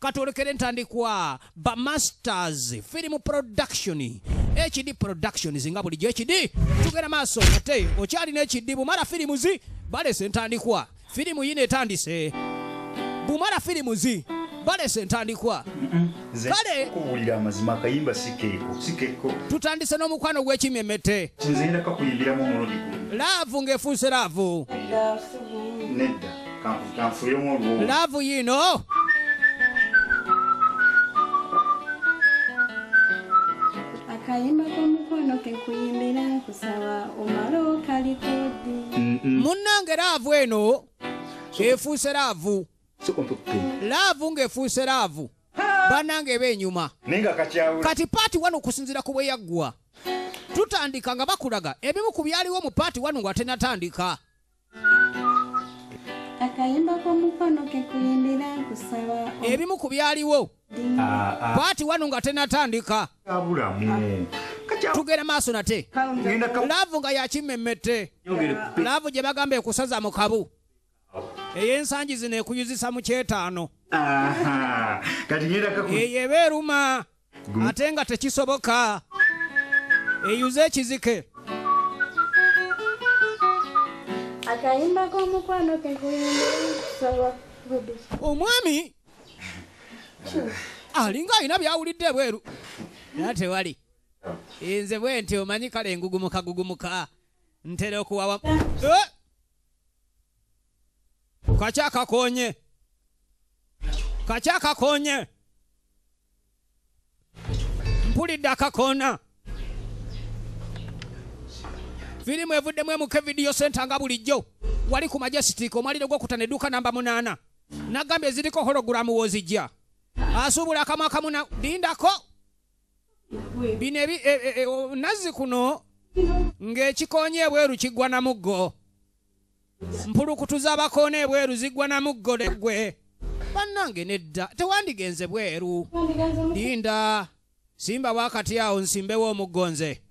katolekere ntandikwa ba Masters Film Production HD Productions nga bulijjo HD tugenda maaso ate okyali ne HD Bumala Films balese ntandikwa filimu yine etandise Bumala Films balese ntandikwa kale kuwulira amazima akayimba sikeko tutandise n'omukwano gw'ekimemete nzenda kakuyimbiramu omulodi laavu ng'efuuse laavu nedda kanfuyemu olwo laavu yino akayimba k'omukwano ke kuyimbira kusaba omalo kalikodi munnange laavu eno efuuse laavu laavu ng'efuuse laavu bannange b'enyuma kati paati wano okusinziira ku bwe yaggwa tutandika nga bakulaga ebimu ku byaliwo mu paati wano nga tenatandika akayimba k'omukwano ke kuyimbira kusaba ebimu ku byaliwo paati wano nga tenatandika tugenda maaso nate laavu nga yakimemmete laavu gye bagamba ekusaza mu kabu ey'ensangi zino ekuyuzisa mu kyetaano eyo eba eruma ate nga tekisoboka eyuze ekizike akayimba k'omukwano ke kuyimbira kusaba omwami alinga alina byawulidde bweru naye tewali nze bwe nti omanyi kale engugumuka ntera okuwawa kakyakakonye mpulidde akakoona firimu evuddemu emuke video center nga bulijjo wali ku Majestic omwaliro gw'okutana edduuka namba 8 nagambye ziriko hologulamu wozijja asuubula akamu akamuna lindako bino nazzi kuno ng'ekikonye ebweru kiggwa na muggo mpulukutuza abakoona ebweru ziggwa na muggo leggwe bannange nedda tewandigenze bweru linda simba wakati awo nsimbewo omuggo nze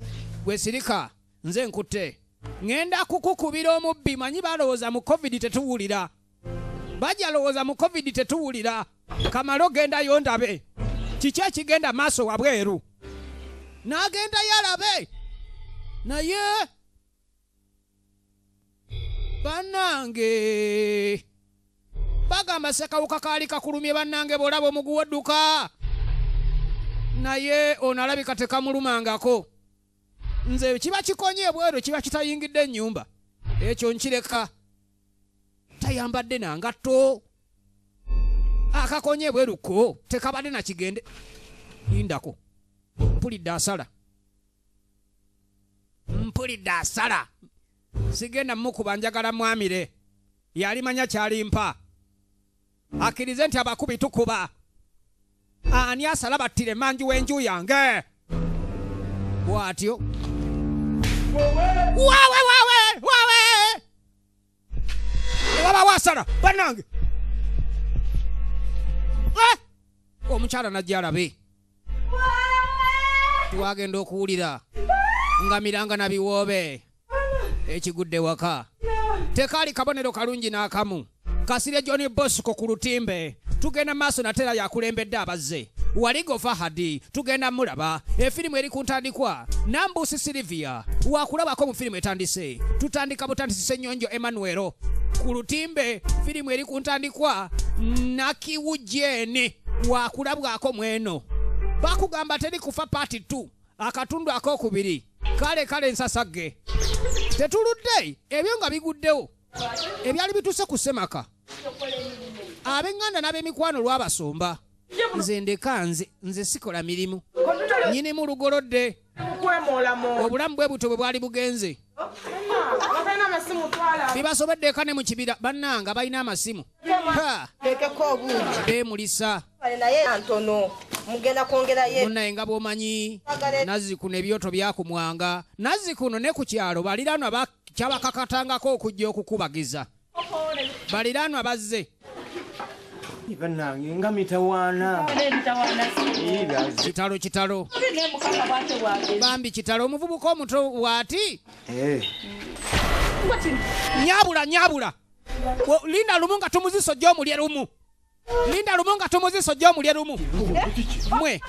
gwe sirika nze nkutte ŋŋenda kukukubira omubbi manyi balowooza mu covid tetuwulira bajalowooza mu covid tetuwulira kamalo gendayo ndabe kiki ekigenda maaso wabweru n'agenda yalabe naye bannange bagamba sekawuka kaali kakulumye bannange bw'olaba omuguwa odduka naye ono alabika tekamulumangako nze kiba kikonye bweru kiba kitayingidde ennyumba ekyo nkireka tayambadde nangatto akakonye bweruko tekabadde nakigende lindako mpulidde asala sigenda mukuba njagala mwamire yalimanya kyalimpa akkirize nti abakubi tukuba ani asala battire manji w'enju yange bw'atyo wawe waba wasala bannange omukyala najja alabe tiwagenda okuwulira nga miranga na biwoobe ekigudde waka tekaali kabonero kalungi n'akamu kasire John Bosco ku lutimbe tugenda maaso natera yakulembedde abazze waligo Fahadi tugenda mulaba efirimu eri ku ntandikwa Nambusi Silvia wakulabako mu firimu etandise tutandika butandisi Ssenyonjo Emmanuel ku lutimbe firimu eri ku ntandikwa Nakiwujeni wakulabwako mweno bakugamba teri kufa paati 2 akatundu akokubiri kale nsasagge tetuludde ebyo nga biguddewo ebyali bituse ku Semaka ab'eŋŋanda n'ab'emikwano lwabasomba nze ndeka nze sikola mirimu nyini mu lugolodde obulamu bwe buto bwe bwali bugenze bibasobedde eka ne mu kibira bannanga balina amasimu beemulisa munaye nga bw'omanyi Nazzikuno ebyoto byakumwanga Nazzikuno ne ku kyalo baliraanwa kyabakakatangako okujja okukubagiza baliraanwa bazze bannange nga mitawaana kitalo bambi kitalo omuvubuka omuto waati nyabula linda lumu nga tumuziso gy'omulye lumu linda lumunga tumuziso jjo mulye lumu mwe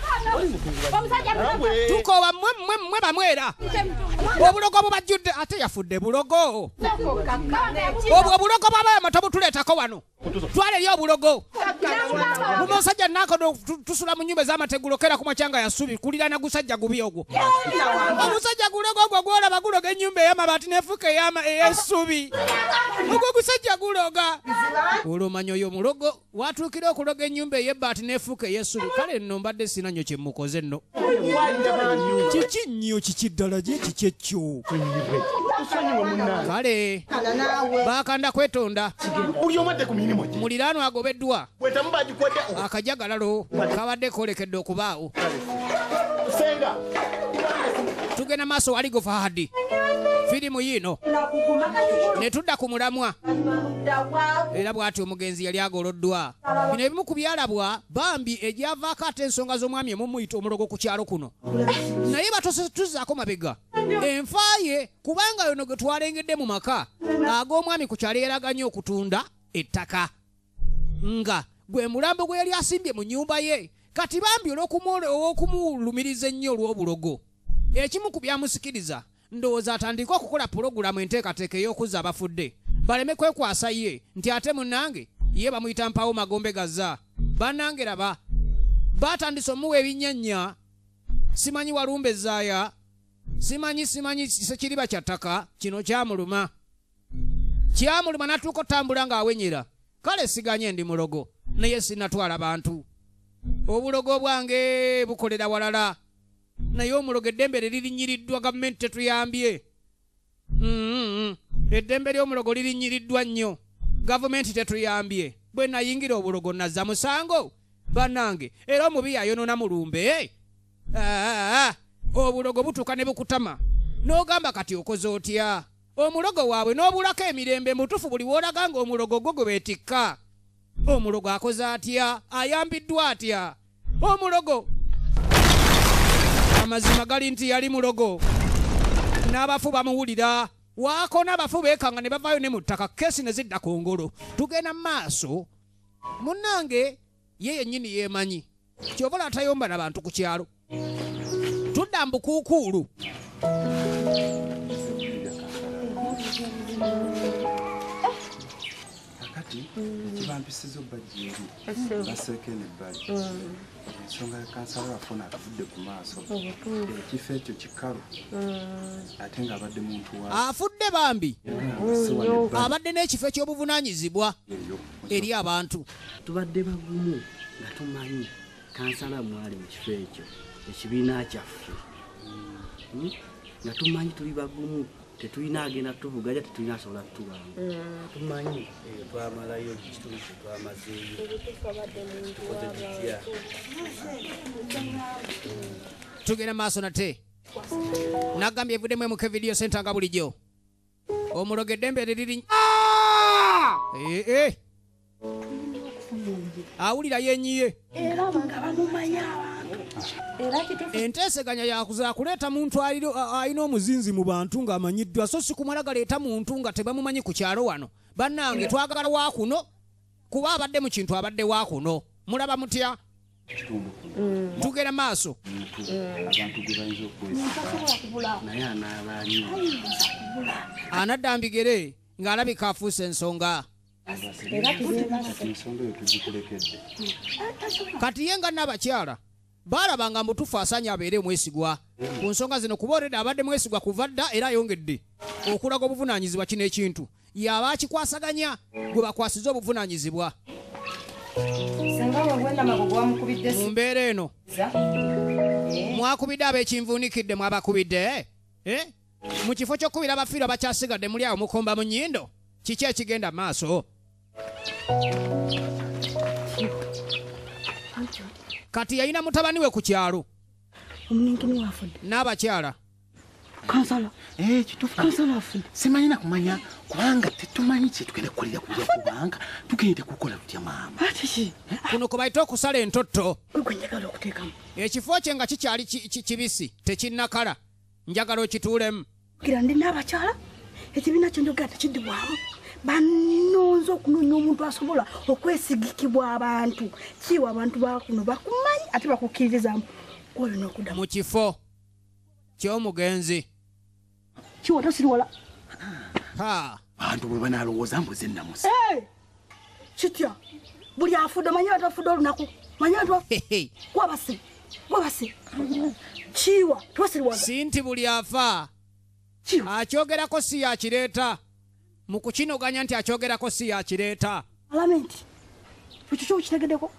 tukoba mwe bamwera obulogo bubajjudde ate yafudde bulogo obwo obulogo bwabama tobutuleetako wano twale eri obulogo bumusajja nako tusula mu nnyumba ez'amategulo kera ku macyanga yasubi kulirana gusajja gubi ogwo omusajja gulogo ogwo gwolaba guloga ennyumba ey'amabaati nefuka ey'essubi ogwo gusajja guloga olwomanyi oyo mulogo watuukira okuloga ennyumba ey'ebbaati nefuka ey'essubi kale nno mbadde sina nnyo kyemukoze nno kiki nnyo kiki ddala kiki ekyo kale bakanda kwetonda muliraano agobeddwa akajagalalo kabadde kolekedde okubaawo tugenda maaso wali Fahadi firimu yiino ne tudda ku mulamwa era bw'ati omugenzi yali agoloddwa bino ebimu ku byalabwa bambi egyavaako ate ensonga z'omwami emumuyita omulogo ku kyalo kuno naye batuzzaako mabega enfa ye kubanga yono gwe twalengedde mu maka ag'omwami ku kyalo yeraganye okutunda ettaka nga gwe mulambo gwe yali asimbye mu nnyumba ye kati bambi olw'okumulumiriza ennyo olw'obulogo ekimu ku byamusikiriza ndowooza atandike okukola pulogulamu enteekateeka ey'okuzza abafudde baleme kwekwasa ye nti ate munnange ye bamuyita mpaawo magombe gazza bannange raba batandise omuwa ebinnyanya simanyi walumba ezzaaya simanyi sekiriba kya ttaka kino kyamuluma natuuka otambula ng'awenyera kale siganye ndi mulogo naye sinatwala bantu obulogo bwange bukolera walala naye omulogo eddembe lirinyiriddwa gavumenti tetuyambye eddembe ly'omulogo lirinyiriddwa nnyo gavumenti tetuyambye bwe nayingira obulogo nazza musango bannange era omubi yayonona mulumbe obulogo butuuka ne bukutama n'ogamba kati okoze otya omulogo waabwe n'obulako emirembe mutufu buli w'olaga nga omulogo gwo gwe beetikka omulogo akoze atya ayambiddwa atya omulogo amazima gali nti yali mulogo n'abafu bamuwulira waako n'abafu beekanga ne bavaayo ne mu ttaka keesi ne zidda ku ngolo tugenda mu maaso munnange ye yennyini yeemanyi kyobola atayomba n'abantu ku kyalo tudda mbukuukuulu kakati ekibampisiza obbajjeeri baseeko ebbali ensonga ya kansala wafuna atuvudde ku maaso ekifo ekyo kikalu ate ng'abadde muntu afudde bambi abadde n'ekifo ekyobuvunaanyizibwa eri abantu tubadde bagumu nga tumanyi kansala mwali mu kifo ekyo ekibiina kyaffe nga tumanyi tuli bagumu tetulina agenda tuvuga ja tetulina asobola tutuwanga tumanyi twamalayo kitundu kyetwamazeeyo tugenda maaso nate nagambye evuddemu emuka vidiyo senta nga bulijjo omulogo eddembe liriri awulira yenyiye enteeseganya yakuleeta muntu alina omuzinzi mu bantu ng'amanyiddwa so si kumala galeeta muntu nga tebamumanyi ku kyalo wano bannange twagala waakuno kuba abadde mu kintu abadde waakuno mulaba mutya tugera maaso anadda mbigere ng'alabika afuuse ensonga kati ye nga n'abakyala baalabanga mutufu asaanye abeere mwesigwa ku nsonga zino kuba oleda abadde mwesigwa kuva dda era ayongedde okulaga obuvunaanyizibwa kino ekintu yaba akikwasaganya gwe bakwasiza obuvunaanyizibwa mu mbeera eno mwakubidde ab'ekinvuunikidde mwabakubidde mu kifo ky'okkubira abafiirwa bakyasigadde muli awo mukomba mu nnyindo kiki ekigenda maaso kati yalina mutabani we ku kyalo omunenkeni wafudde n'abakyala kansala kitufu kansala afudde simanyi nakumanya kubanga tetumanyi kyetugenda kukolera kulya kubanga tugende kukola tutya maama atiki kuno kwe bayita okusala entotto gwe njagala okuteekamu ekifo kye nga kikyali kibisi tekinnakala njagala okituulemu gira ndi n'abakyala ekibiina kyo njogera tekiddibwamu banonze okunoonya omuntu asobola okwesigikibwa abantu kiwa abantu bakuno bakumanyi ate bakukkiririzaamu olina okudda mu kifo ky'omugenzi kiwa tosiriwala bantu bwe banalowooza mbuze namusa kitya buli afudde manyi batafudde olunaku manyi wabase kiwa tosiriwala si nti buli afa akyogerako si yakireeta mu kukinoganya nti akyogerako si yakireeta alamenti ekyo kyokitegeddeko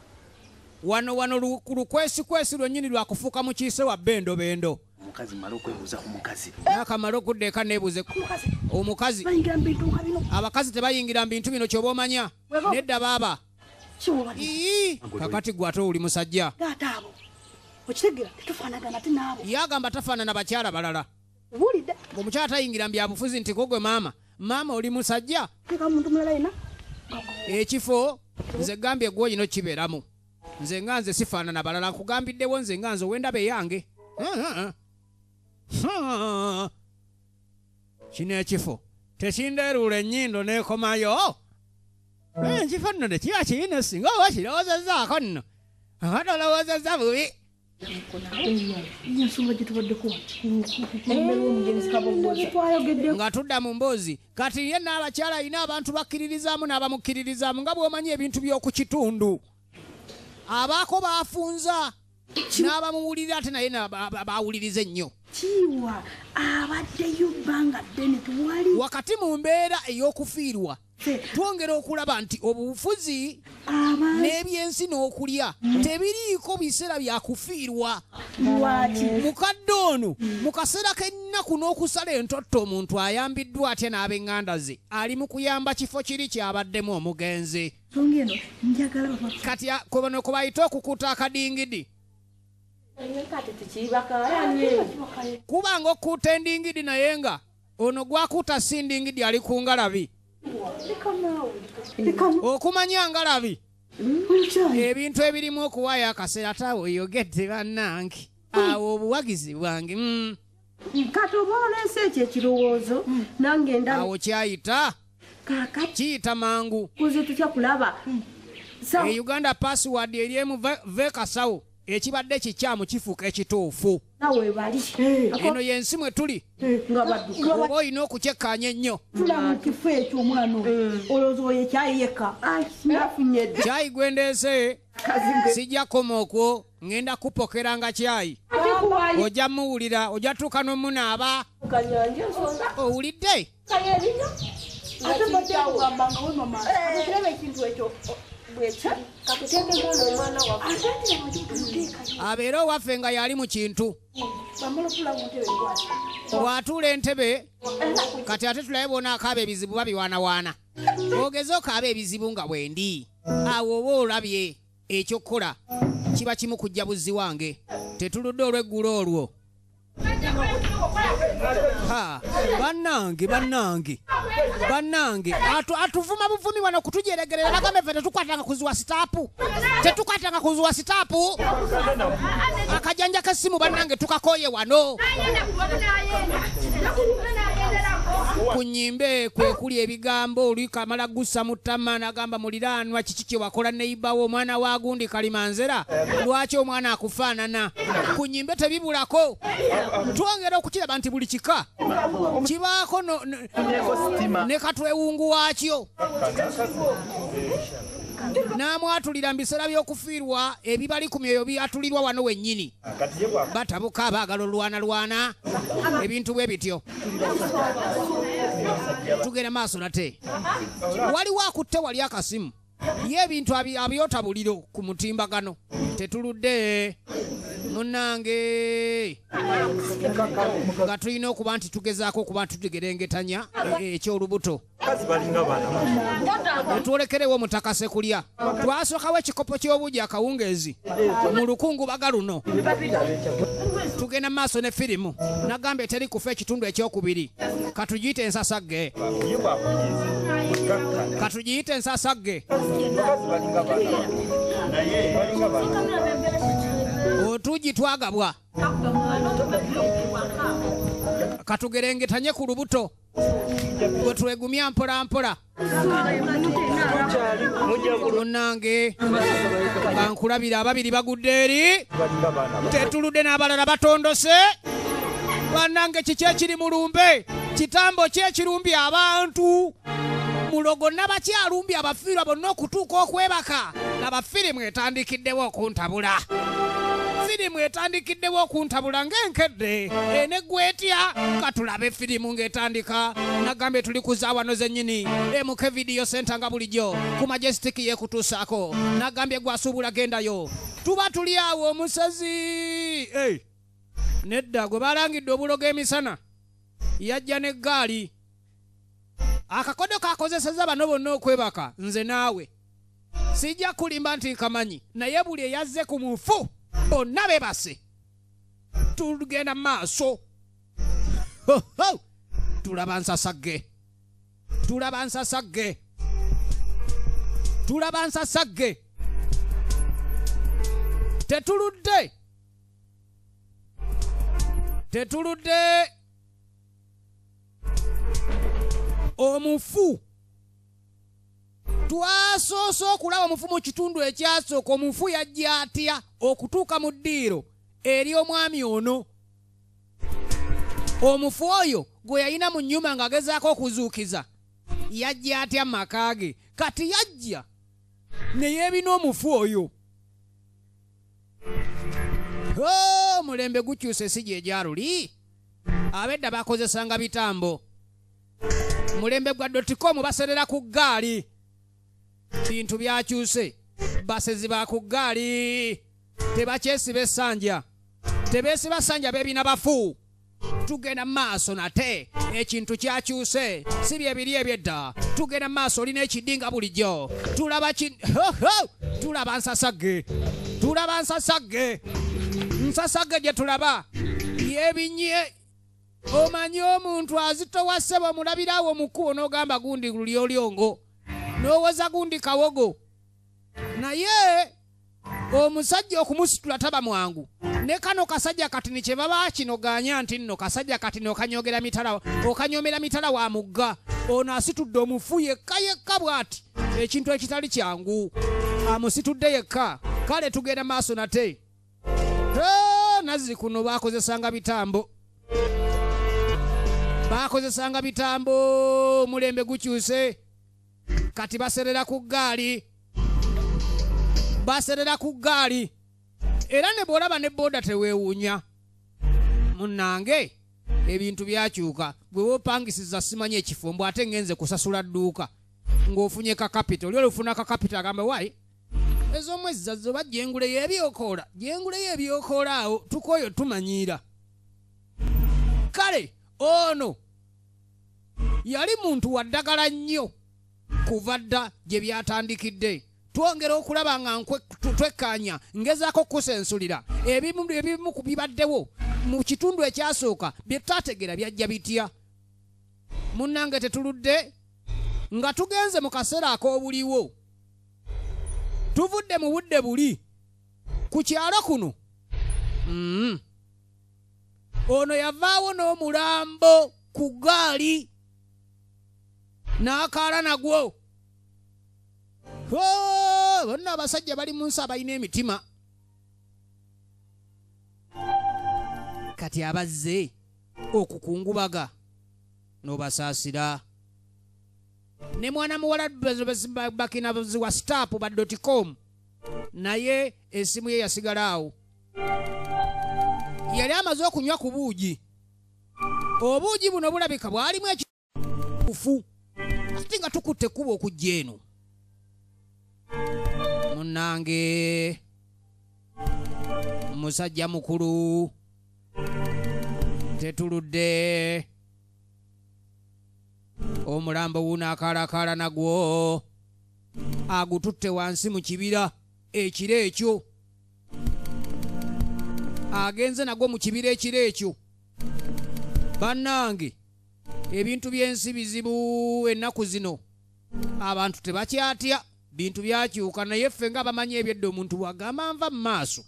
wano lukwesikwesi lwennyini lwakufuuka mu kiise wa bendobendo omukazi mala okwebuuza ku mukazi nakamala okudda eka neebuuze omukazi abakazi tebayingira mu bintu bino kyoba omanya nedda baaba kakati gwe ate oli musajja okitegera tetufaanagana te naabo yagamba tafaanana bakyala balala buulidde omukyala tayingira mu byabufuzi nti kogwe maama oli musajja teka muntu mulala yina ekifo nze gambye gwe oyina okibeeramu nze nga nze sifaanana balala nkugambiddewo nze nga nze owendaba eyange kino ekifo tekindeeruula ennyindo neekomayo ekifo nno tekiba kirina singa oba kirowoozezaako nno ate olowoozezza bubi ensonga gyetubaddeko nga tudda mu mboozi kati ye n'abakyala alina abantu bakkiririzaamu n'abamukkiririzaamu nga bw'omanyi ebintu by'oku kitundu abaako baafunza n'abamuwulira ate naye baawuliriza ennyo kiwa abaddeyo bbanga ddene tewali wakati mu mbeera ey'okufiirwa twongera okulaba nti obufuzi n'ebyensi n'okulya tebiriiko biseera byakufiirwa mukadde ono mu kaseera k'ennaku n'okusala entotto omuntu ayambiddwa atya n'ab'eŋŋanda ze ali mu kuyamba kifo kiri kyabaddemu omugenzi kati bano kwe bayita okukuta akadingidi kuba nga okkuuta endingidi naye nga ono gwakuuta si ndingidi ali ku ngalabi okumanya ngalabi ebintu ebirimu okuwaayo akaseera tawe oyogedde bannange awo obuwagizi bwange kati oba oleese ekyo ekirowoozo nange awo kyayita kiyita mangu kuze tutya kulaba Uganda password eriemu vekasawo ekibadde kikyamu kifuuka ekituufu nawe bali eno yensi mwe tuli oba olina okukyekkaanya ennyo tula mu kifo ekyo omwana olowooza oyo ekyayiyeka nafunye dda kyayi gwe ndeese sijja koma okwo ŋŋenda kupokera nga kyayi ojja muwulira ojja tuuka n'omunaaba owulidde ate badde kugambanga we mama kiraba ekintu ekyo abeera owaffe nga yali mu kintu bw'atuula entebe kati ate tulabe bona akaaba ebizibu babiwaanawaana ogeze okaaba ebizibu nga bwendi awo oba olabye ekyokukola kiba kimu kujja buzzi wange tetuludde olw'eggulo olwo bannange atuvuma buvumi wano kutujeregerera nagambe ffe tetukwatanga kuziwa sitaapu akajanja k'essimu bannange tukakoye wano ku nnyimbe kwe kuli ebigambo oli kamala gussa mu ttama n'agamba muliraanwa kiki kye wakola neibawo omwana wa gundi kalimanzera lwaki omwana akufaanana ku nnyimbe tebibulako twongera okukiraba nti buli kika kibaako ne katwewungu waakyo n'amwatulira mu biseera by'okufiirwa ebibali ku myoyo byatulirwa wano wennyini batabuka abaagala olwanalwana ebintu bwe bityo tugenda maaso nate waliwo akutte wali akasimu ye ebintu abyota buliro ku mutimbagano tetuludde munnange nga tulina okuba nti tugezaako okuba nti tutegerengetanya ekyolubuto netwolekerewo mutakase kulya twasookawo ekikopo ky'obuugi akawungeezi mu lukungubaga luno tugenda maaso ne firimu nagamba eteri kufa ekitundu ekyokubiri katugiyite ensasagge otugi twagabwa katugerengetanye ku lubuto gwe twegumya mpola mpola munnange bankulabira ababiri bagudde eri tetuludde n'abalala batondose bannange kiki ekiri mu lumbe kitambo ki ekirumbye abantu mulogo n'abakyalumbye abafiirwa bonna okutuuka okwebaka laba firimu etandikiddewo okuntabula firimu etandikiddewo okuntabula ng'enkedde eneggwetya katulabe firimu ng'etandika nagambye tuli kuzawano zennyini emuke vidiyo senta nga bulijjo ku majestic yeekutuusaako nagambye gwasuubula gendayo tuba tuli awo omusazi nedda gwe balangidde obulogo emisana yajja n'eggaali akakodo kakozeseza bano bonna okwebaka nze naawe sijja kulimba nti nkamanyi naye buli eyazze ku mufu bonna bebase tugenda maaso tulaba nsasagge tulaba nsasagge tulaba nsasagge tetuludde tetuludde omufu twasoose okulaba omufu mu kitundu ekyasooka omufu yajja atya okutuuka mu ddiiro eri omwami ono omufu oyo gwe yalina mu nnyumba ng'agezaako okuzuukiza yajja atya mu maka ge kati yajja ne yeebina omufu oyo mulembe gukyuse si gye gyaluli abedda bakozesanga bitambo mulembe gwa .com baserera ku ggaali bintu byakyuse basezi ba ku ggaali tebakyesiba essanja tebeesiba ssanja beebina bafu tugenda maaso nate ekintu kyakyuse si bye biri ebyedda tugenda maaso olina ekiddinga bulijjo tulaba tulaba nsasagge tulaba nsasagge nsasagge gye tulaba yeebinye omanyi omuntu azitowa ssebo mulabirawo mukubo n'ogamba gundi lulyolyongo n'owoza gundi kawogo naye omusajja okumusitula taba mwangu ne kano kasajja katini kye baba kinoganya nti nno kasajja katini okanyomera mitala wa mugga ono asitudde omufu yekka yekka bw'ati ekintu ekitali kyangu amusitudde yekka kale tugenda maaso nate nazzi kuno baakozesanga bitambo baakozesanga bitambo mulembe gukyuse kati baserera ku ggaali baserera ku ggaali era ne bw'olaba ne booda teweewuunya munnange ebintu byakyuka gwe woopangisiza simanyi ekifumbo ate ngenze kusasula dduuka ng'ofunye kakapita oli olufuna kakapita agambe wayi ez'omwezi zazzo ba jenguleyo ebyokoola jenguleyo ebyokoola awo tukoyo tumanyiira kale ono yali muntu waddagala nnyo kuva dda gye byatandikidde twongera okulaba nga twekkaanya ngezaako kusensulira ebimu ku bibaddewo mu kitundu ekyasooka bye tutategeera byajja bitya munnange tetuludde nga tugenze mu kaseera ak'obuliwo tuvudde mu budde buli ku kyalo kuno ono yavaawo n'omulambo ku ggaali n'akaala nagwo bonna abasajja bali mu nsi abalina emitima kati abazze okukungubaga n'obasaasira ne mwana muwala bakinabuzi wa stap ba .com naye essimu ye yasigala awo yali amaze okunywa ku buugi obuugi buno bulabika bwalimu ekikufu ate nga tukutte ekkuba okujja eno munnange musajja mukulu tetuludde omulambo wuno akaalaakaala nagwo agututte wansi mu kibira ekiro ekyo agenze nagwo mu kibira ekiro ekyo bannange ebintu by'ensi bizibu ennaku zino abantu tebakyatya bintu byakyuka naye ffe nga bamanyi ebyedda omuntu bw'agamba nva mu maaso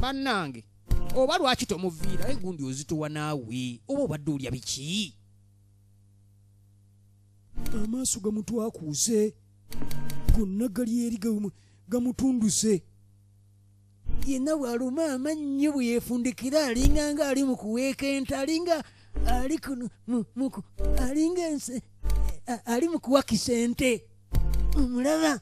bannange oba lwaki tomuviira egundi ozitowa naawe oba obadde olya biki amaaso gamutwakuuse gonna gali eri gamutunduse yenna bw'aluma amannyo bwe yeefundikira alinga nga ali mu kuweeka ente alinga ali mu kuwakisa ente omulaba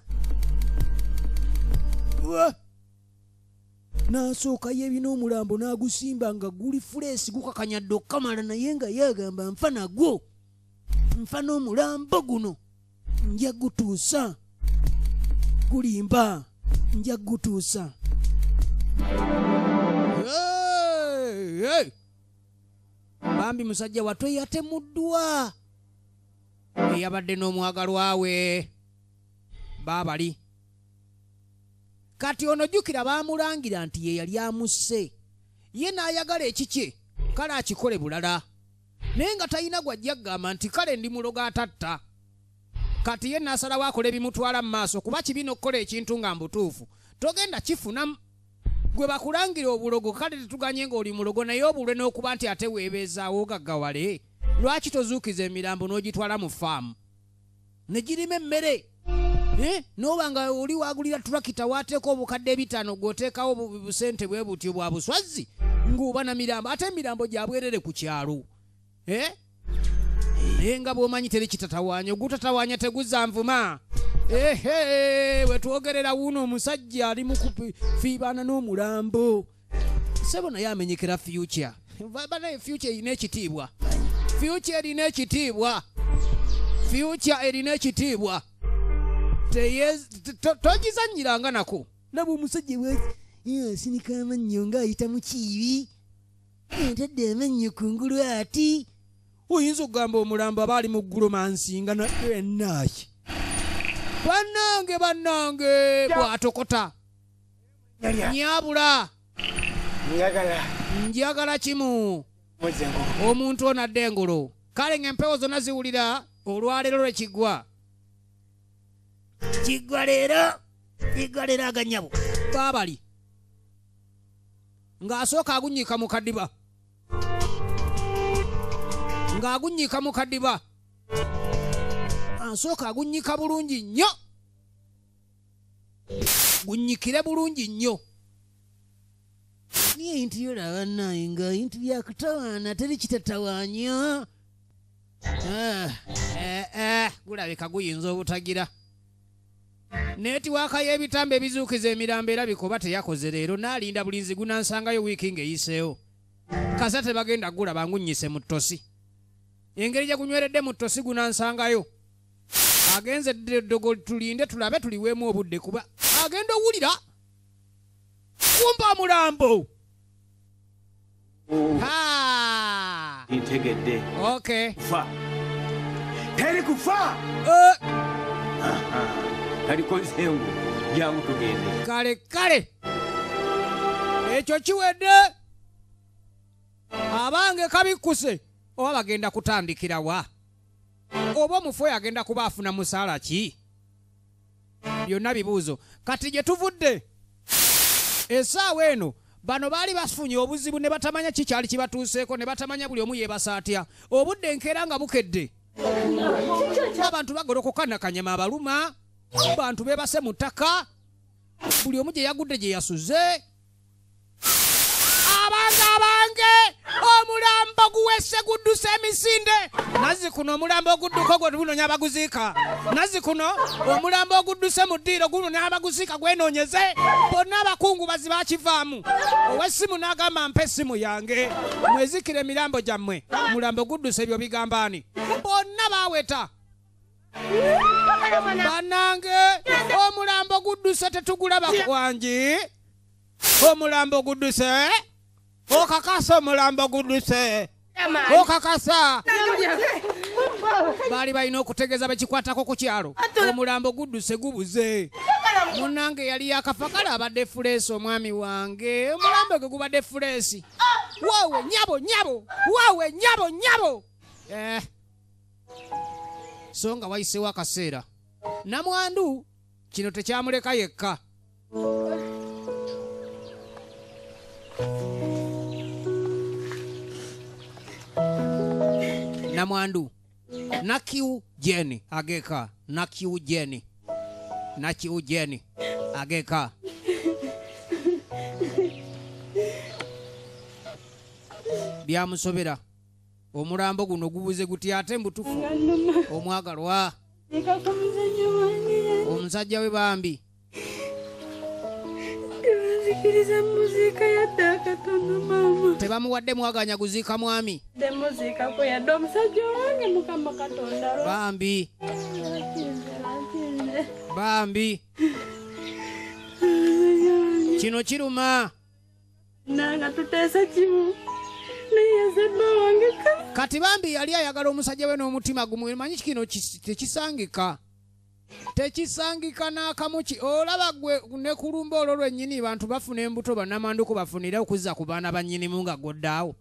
n'asooka yeebina omulambo n'agusimba nga guli fuleesi gukakanyadde okukamala naye nga yagamba nfa nagwo nfa n'omulambo guno nja gutuusa gulimba nja gutuusa bambi musajja watwe yatemuddwa eyabadde n'omwagalwa we baabali kati ono jjukira baamulangira nti ye yali amusse ye n'ayagala ekikye kale akikole bulala naye nga talina gwajja kugamba nti kale ndi muloga atatta kati ye n'asalawo akola ebimutwala mu maaso kuba kibi n'okukola ekintu nga mbutuufu togenda kifunamu gwe bakulangira obulogo kale tetuganye ng'oli mulogo naye obulwe n'okuba nti ate weebeezaawo gaggawale lwaki tozuukiza emirambo n'ogitwala mu faamu ne girima emmere noba nga oli wagulira turakita wateeka obukadde 5 gwoteekawo busente bwe butyo bwa buswazi ng'oba na mirambo ate emirambo gyabwerere ku kyalo naye nga bw'omanyi teri kitatawaanya ogutatawaanya teguzza nvuma wetwogerera wuno omusajja ali mu kufiibaana n'omulambo sebo naye amenyekera future banaye future erina ekitiibwa future erina ekitiibwa future erina ekitiibwa togizanyiranga nako nabwe omusajja sinika amannyo ng'ayita mu kiibi entadde amannyo kungulu ati oyinza okugamba omulambo aba ali mu gulomansi nga naaki bannange bw'atokota nyabula njagala kimu omuntu ono adde engolo kale ng'empewo zonna ziwulira olwaleero lwekigwa kigwa leero aganyabo baabali ng'asooka agunyiika mu kadiba ng'agunyiika mu kadiba asooka agunyiika bulungi nnyo gunyikire bulungi nnyo niye intu yolaba naye nga intu byakutawaana teri kitatawaanya gulabika guyinza obutagira netiwaaka y'ebitambo ebizuukiza emirambo era bikoba teyakoze leero n'alinda bulinzi gunansangayo wiiki ng'eyiseewo kasa tebagenda gulaba ngunyise mu ttosi engeri gye gunyweredde mu ttosi gunansangayo agenze ddogo tulinde tulabe tuliweemu obudde kuba agenda owulira kumba mulambo ntegedde okay kufa teri kufa kaliko nsengu jangu tugende kale ekyo kiwedde abange kabikkuse oba bagenda kutandikira wa oba omufu oyo agenda kuba afuna musaala ki byonna bibuuzo kati gye tuvudde essaawa eno bano baali bafunye obuzibu ne batamanya kikyali kibatuuseeko ne batamanya buli omu yeebasa atya obudde enkeera nga bukedde abantu bagolokoka nakanyama abaluma bantu beebase mu ttaka buli omu gye yagudde gye yasuze abange omulambo guwese gudduse emisinde nazi kuno omulambo ogudduka gwe gunonya abaguziika nazi kuno omulambo ogudduse mu ddiiro gunonya abaguziika gwenoonyeze bonna abakungubazi bakivaamu ow'essimu n'agamba mpa essimu yange mwezikira emirambo gyammwe omulambo gudduse ebyo bigamba ani bonna baaweta bannange omulambo gudduse tetugulaba kwangi omulambo gudduse okakasa omulambo gudduse okakasa baali balina okutegeeza bekikwatako ku kyalo omulambo gudduse gubuze munnange yali yakafa kale abadde fuleesi omwami wange omulambo gwe gubadde fuleesi waawe nyabo waawe nyabo so nga wayiseewo akaseera namwandu kino tekyamuleka yekka namwandu nakiu jeni ageka nakiu jeni ageka byamusobera omulambo guno gubuze guti ate mbutufu omwagalwa omusajja we Bambi tebamuwadde mwaganya guziika mwami Bambi kino kiruma kati Bambi yali ayagala omusajja we n'omutima gumu manyi kino tekisangika n'akamuki olaba gwe ne kulumba olwo lwennyini bantu bafuna embuto bannamanduko bafunire okuzza ku baana bannyinimu nga gwoddaawo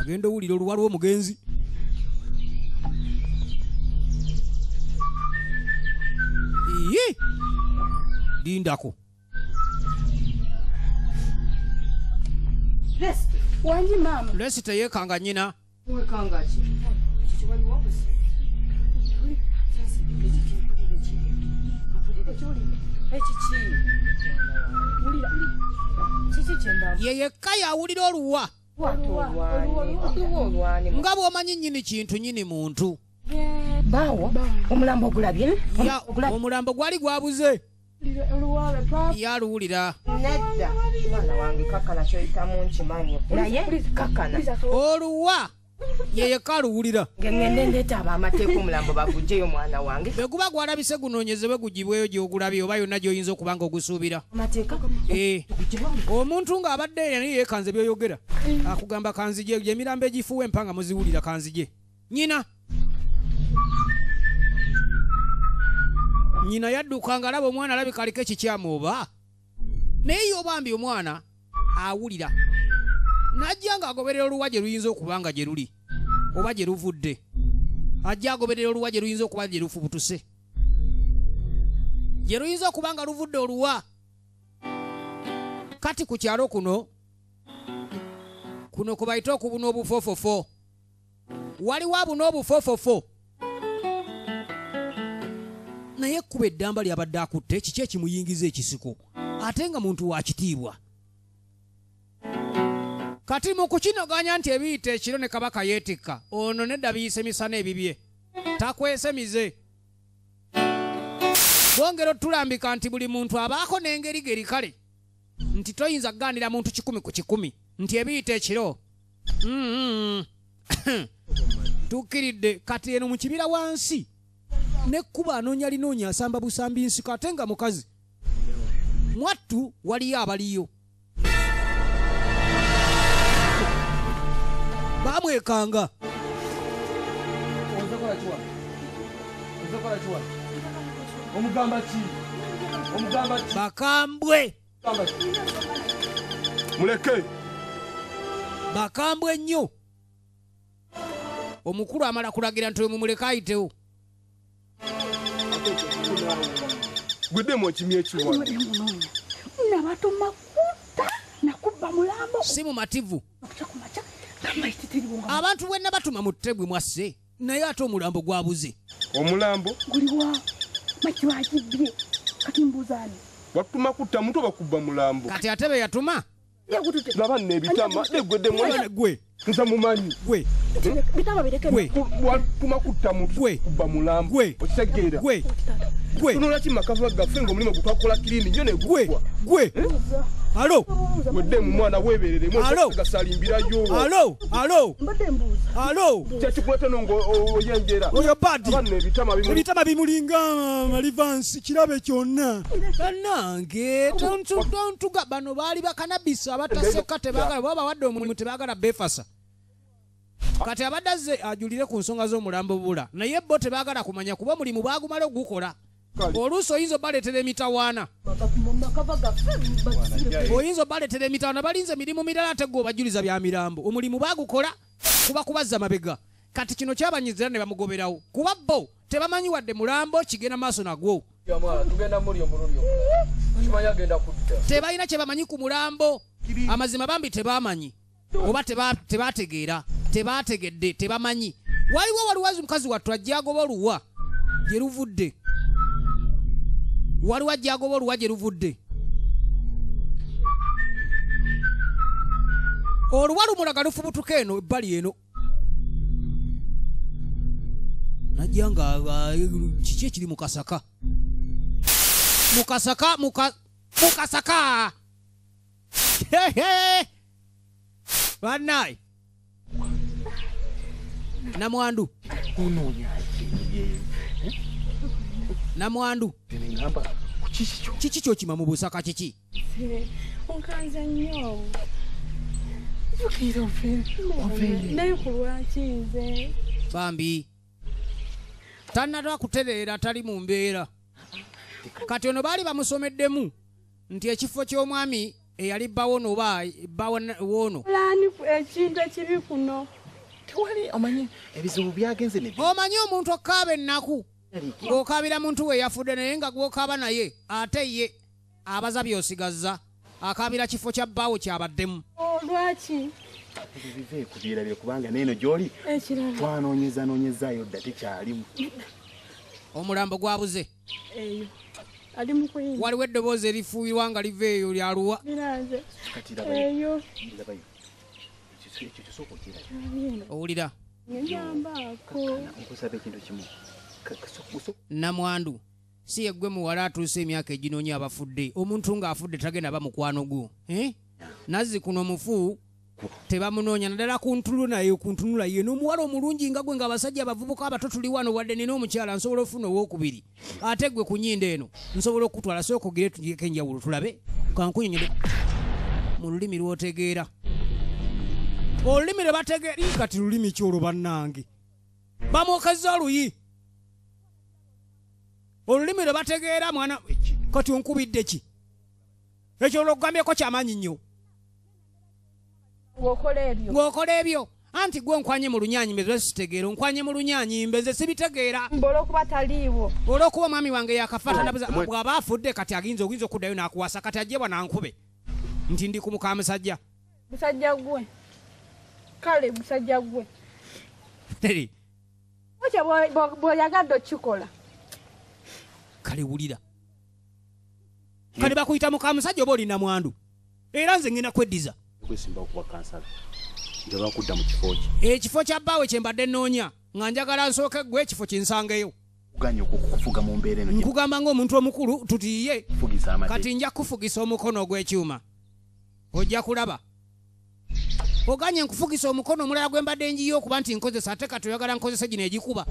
agenda owulira oluwa lw'omugenzi iye lindako wangi mama lesi teyeekanga nnyina yeyekka yawulira oluwa nga bw'omanyi nnyini kintu nnyini muntu bawo omulambo ogulabye omulambo gwali gwabuze yaluwulira nedda mwana wange kakana kyoyitamu nkimanyi naye kakana oluwa yeyekka aluwulira ngende ndeeta ab'amateeka omulambo bagugjeyo mwana wange bwe guba gwalabise gunoonyezebwe gugibweyo gy'ogulabye oba yonna gy'oyinza okuba nga ogusuubira omuntu ng'abadde yani yeekanze byoyogera akugamba kanzije gy'emirambo egifuuwa empanga muziwulira kanzije nyina yadduka ng'alaba omwana alabika aliko ekikyamu oba naye yo Bambi omwana awulira n'ajja ng'agoberera oluwa gye luyinza okuba nga gye luli oba gye luvudde ajja agoberera oluwa gye luyinza okuba gye lufubutuse gye luyinza okuba nga luvudde oluwa kati ku kyalo kuno kwe bayita okubuna obufofofo waliwo abuna obufofofo naye ekkuba eddamba lyabadde akutte kiki ekimuyingiza ekisiko ate nga muntu wa kitiibwa kati mu kukinoganya nti ebiyita ekiro ne kabaka yeetikka ono nedda biyise misana ebibye takwese mize bwongera otulambika nti buli muntu abaako n'engerigeri kale nti toyinza kugaanira muntu 100 ku 100 nti ebiyita ekiro tukkiridde kati eno mu kibira wansi nekkuba anoonya linoonya asamba busambi nsiko ate nga mukazi mwattu waliyo abaliyo bamwekanga bakambwe muleke bakambwe nnyo omukulu amala kulagira nti mumuleka ayitewo gweddemu okimye ekiwa nabatuma kutta nakubba mulambo si mumativu abantu bwenna batuma mu ttebwe mwasse naye ate omulambo gwabuze omulambo guliwa maki wakibbye kati mbuzaani watuma kutta muntu bakubba mulambo kati ate be yatuma laba nebitama negweddemu gwe nza mumanyi gwe bitama bireke gwe watuma kutta muntu kubba mulambo gwe okitegeera gwe gwe tunola ki makava gaffe ng'omulimu gutwakola kirini nnyo negugwa gwe alo weddemu mwana weebereremu gasalimbirayo alo kyekikuleeta ng'oyenjera oyo padi abanna ebitama bimulinga malivansi kirabe kyonna bannange tontuga bano baali bakanabisa abataseka tebaagala baba bawadde omulimu tebaagala befasa kati abadde azze ajulire ku nsonga z'omulambo bula naye bo tebaagala kumanya kuba omulimu baagumala ogukola oluusi oyinza obaleetera emitawaana balinze emirimu mirala ate gwe obajuliza bya mirambo omulimu baagukola kuba kubazza mabega kati kino kyabanyizira ne bamugoberawo kuba bo tebamanyi wadde mulambo kigenda maaso nagwo tebalina kye bamanyi ku mulambo amazima Bambi tebamanyi oba tebategeera tebategedde tebamanyi waliwo waliwazi mukazi wattu ajjagoba oluwa gye luvudde waliwo ajjagoba oluwa gye luvudde oluwa lumulaga lufubutuka eno ebbali eno najja nga kiki ekiri mukasaka bannaye namwandu namwandu kiki kyokima mu busaka kiki onkanze nnyo naye ku lwaki nze bambi tannatwa kutereera tali mu mbeera kati ono baali bamusomeddemu nti ekifo ky'omwami eyali bawono oba bawono lani ekintu ekibi kuno tewali omanyi ebizibu byagenze ne omanyi omuntu okaaba ennaku ng'okaabira muntu we yafudde naye nga gw'okaaba naye ate ye abaza by'osigazza akaabira kifo kya bbaawo kyabaddemu lwaki bive kubyerabye kubanga neeno gy'oli twanoonyezaayo dda tekyalimu omulambo gwabuze eyo ali mu kuyinza waliwo eddoboozi erifuuyirwa nga liva eyo lyaluwa biraze eyo ekyo kisooka okiraba owulira nyambaako nkusaba ekintu kimu namwandu si yeggwe muwala atuuse emyaka eginoonya abafudde omuntu ng'afudde tagenda ba mukwano gwo nazzi kuno mufu tebamunoonya naddala kuntunula ye n'omuwala omulungi nga gwe ng'abasajja abavubuka abato tuli wano wadde nina omukyala nsobola ofuna owokubiri ate gwe ku nnyindo eno nsobola okutwala sooka ogire tugireko enjawulo tulabe kankunyonyole mu lulimi lw'otegeera olulimi lwe bategeera kati lulimi kyolwo bannange bamwokezza oluyi olulimi lwe bategeera mwana kati onkubidde ki ekyo olwogambyeko kyamaanyi nnyo ng'okola ebyo anti gwe nkwanye mu lunyanyi mbeze sitegeera onkwanye mu lunyanyi mbeze sibitegeera olwokuba taliiwo olwokuba omwami wange yakafaata bw'aba afudde kati oyinza okuddayo n'akuwasa kati ajjebwa nankube nti ndi kumuka musajja musajja gwe kale musajja gwe ekyo bw'oyagadde okikola kale wulira kale bakuyita muka musajja oba olina mwandu era nze ngenda kweddiza kwesimba okuba kansala njaba kudda mu kifo ki ekifo kya bbaawe kye mbadde nnoonya nga njagala nsooke gwe ekifo kinsangeyo kuganya okukufuga mu mbeera eno nkugamba ng'omuntu omukulu tutiiye fugiza kati nja kufugisa omukono ogw'ekyuma ojja kulaba oganye nkufugisa omukono omulala gwe mbadde njiyo okuba nti nkozesa ate kati oyagala nkozesa gino egikuba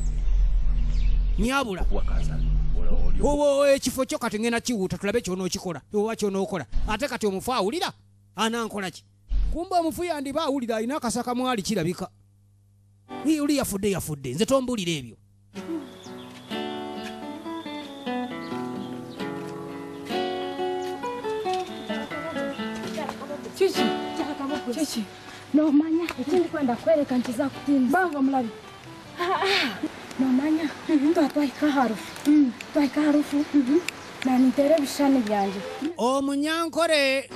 nyabula ekifo kyo kati ngenda kiwuuta tulabe kyonookikola oba kyonookola ate kati omufu awulira anankola ki kumba omufu yandiba awulira alina akasaka mwali kirabika oli yafudde nze tombulira ebyo kiki nomanya ekindi kwenda kwereka nti zakutimba banga omulabi nomanya twahika harufu nanitere ebishani byange omunyankore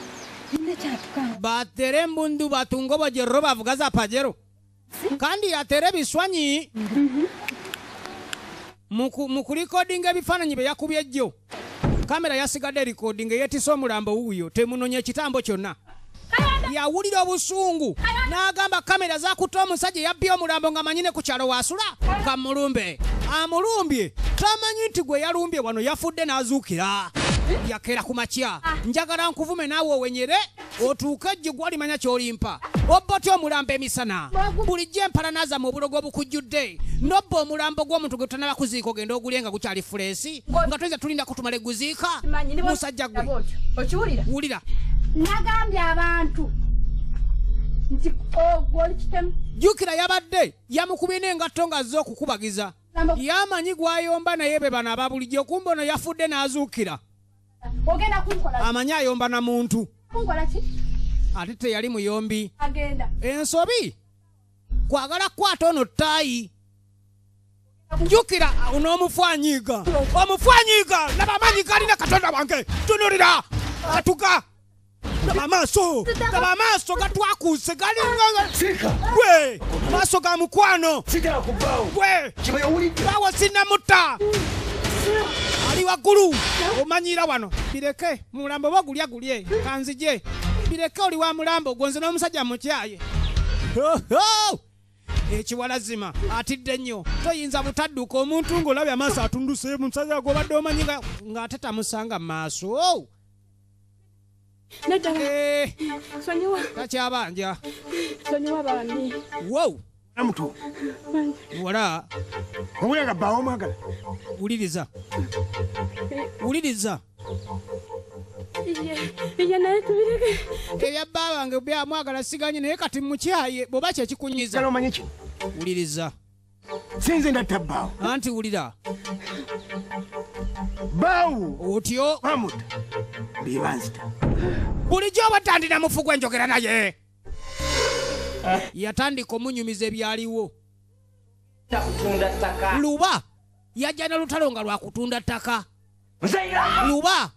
batere embundu batunga obojerro bavuga za pajero kandi yatere ebiswanyi mu kurikodinga ebifaananyi bye yakubye jjo kamera yasigadde erikodinga eyetisa omulambo wuuyo temunonya ekitambo kyonna yawulira obusungu n'agamba kamera zakutta omusajja yabbye omulambo nga manyine ku kyalo wasula kamulumbe amulumbye tamanyi nti gwe yalumbye wano yafudde n'azuukira yakera ku makya njagala nkuvume naawe owenyere otuuke ejje gwalimanya ky'olimpa obba otya omulambo emisana bulijjo empalanaza mu bulogo obukujjudde nobba omulambo gw'omuntu gwe tutanaba kuziika ogenda ogulye nga gukyali fuleesi nga tuyinza tulinda kutumala eguziika musajja gwe wulira nagambye abantu nti ogwoli kitemu jjukira yabadde yamukubye n'engatto ng'azze okukubagiza yamanyi gwayomba naye be bano ababulijjo kumba ono yafudde n'azuukira ogenda kunkola amanyi ayomba na muntu kunkola ki ate teyali muyombi agenda ensobi kwagala kukwata ono ttaayi njukira omufwanyiga naba amanyi galina katonda wange tunulira atuka Amaaso gatwakuse gali gwe maaso ga mukwano gwe bawo sinnamuta ali waggulu omanyira wano bireke mulambo bagulya gulye kanzije bireke oli wa mulambo gonze n'omusajja mukyaye ekiwalazima atidde nnyo toyinza butadduka omuntu ng'olabye amaaso atunduse musajja gobadde omanyi ng'ate tamusanga mu maaso takyabanja wow amutu wala obulaga bawo mwagala wuliriza iye naye tubireke ebyabba bange byamwagala siganye naye kati mukyaye bw'oba kyekikunyiza omanyi kino wuliriza sinze ndatta baawo anti wulira baawo otyo bamuta bibanzita bulijjo batandina mufu gwenjogera naye yatandika omunyumiza ebyaliwo luba yajja na lutalo nga lwakutunda ttaka luba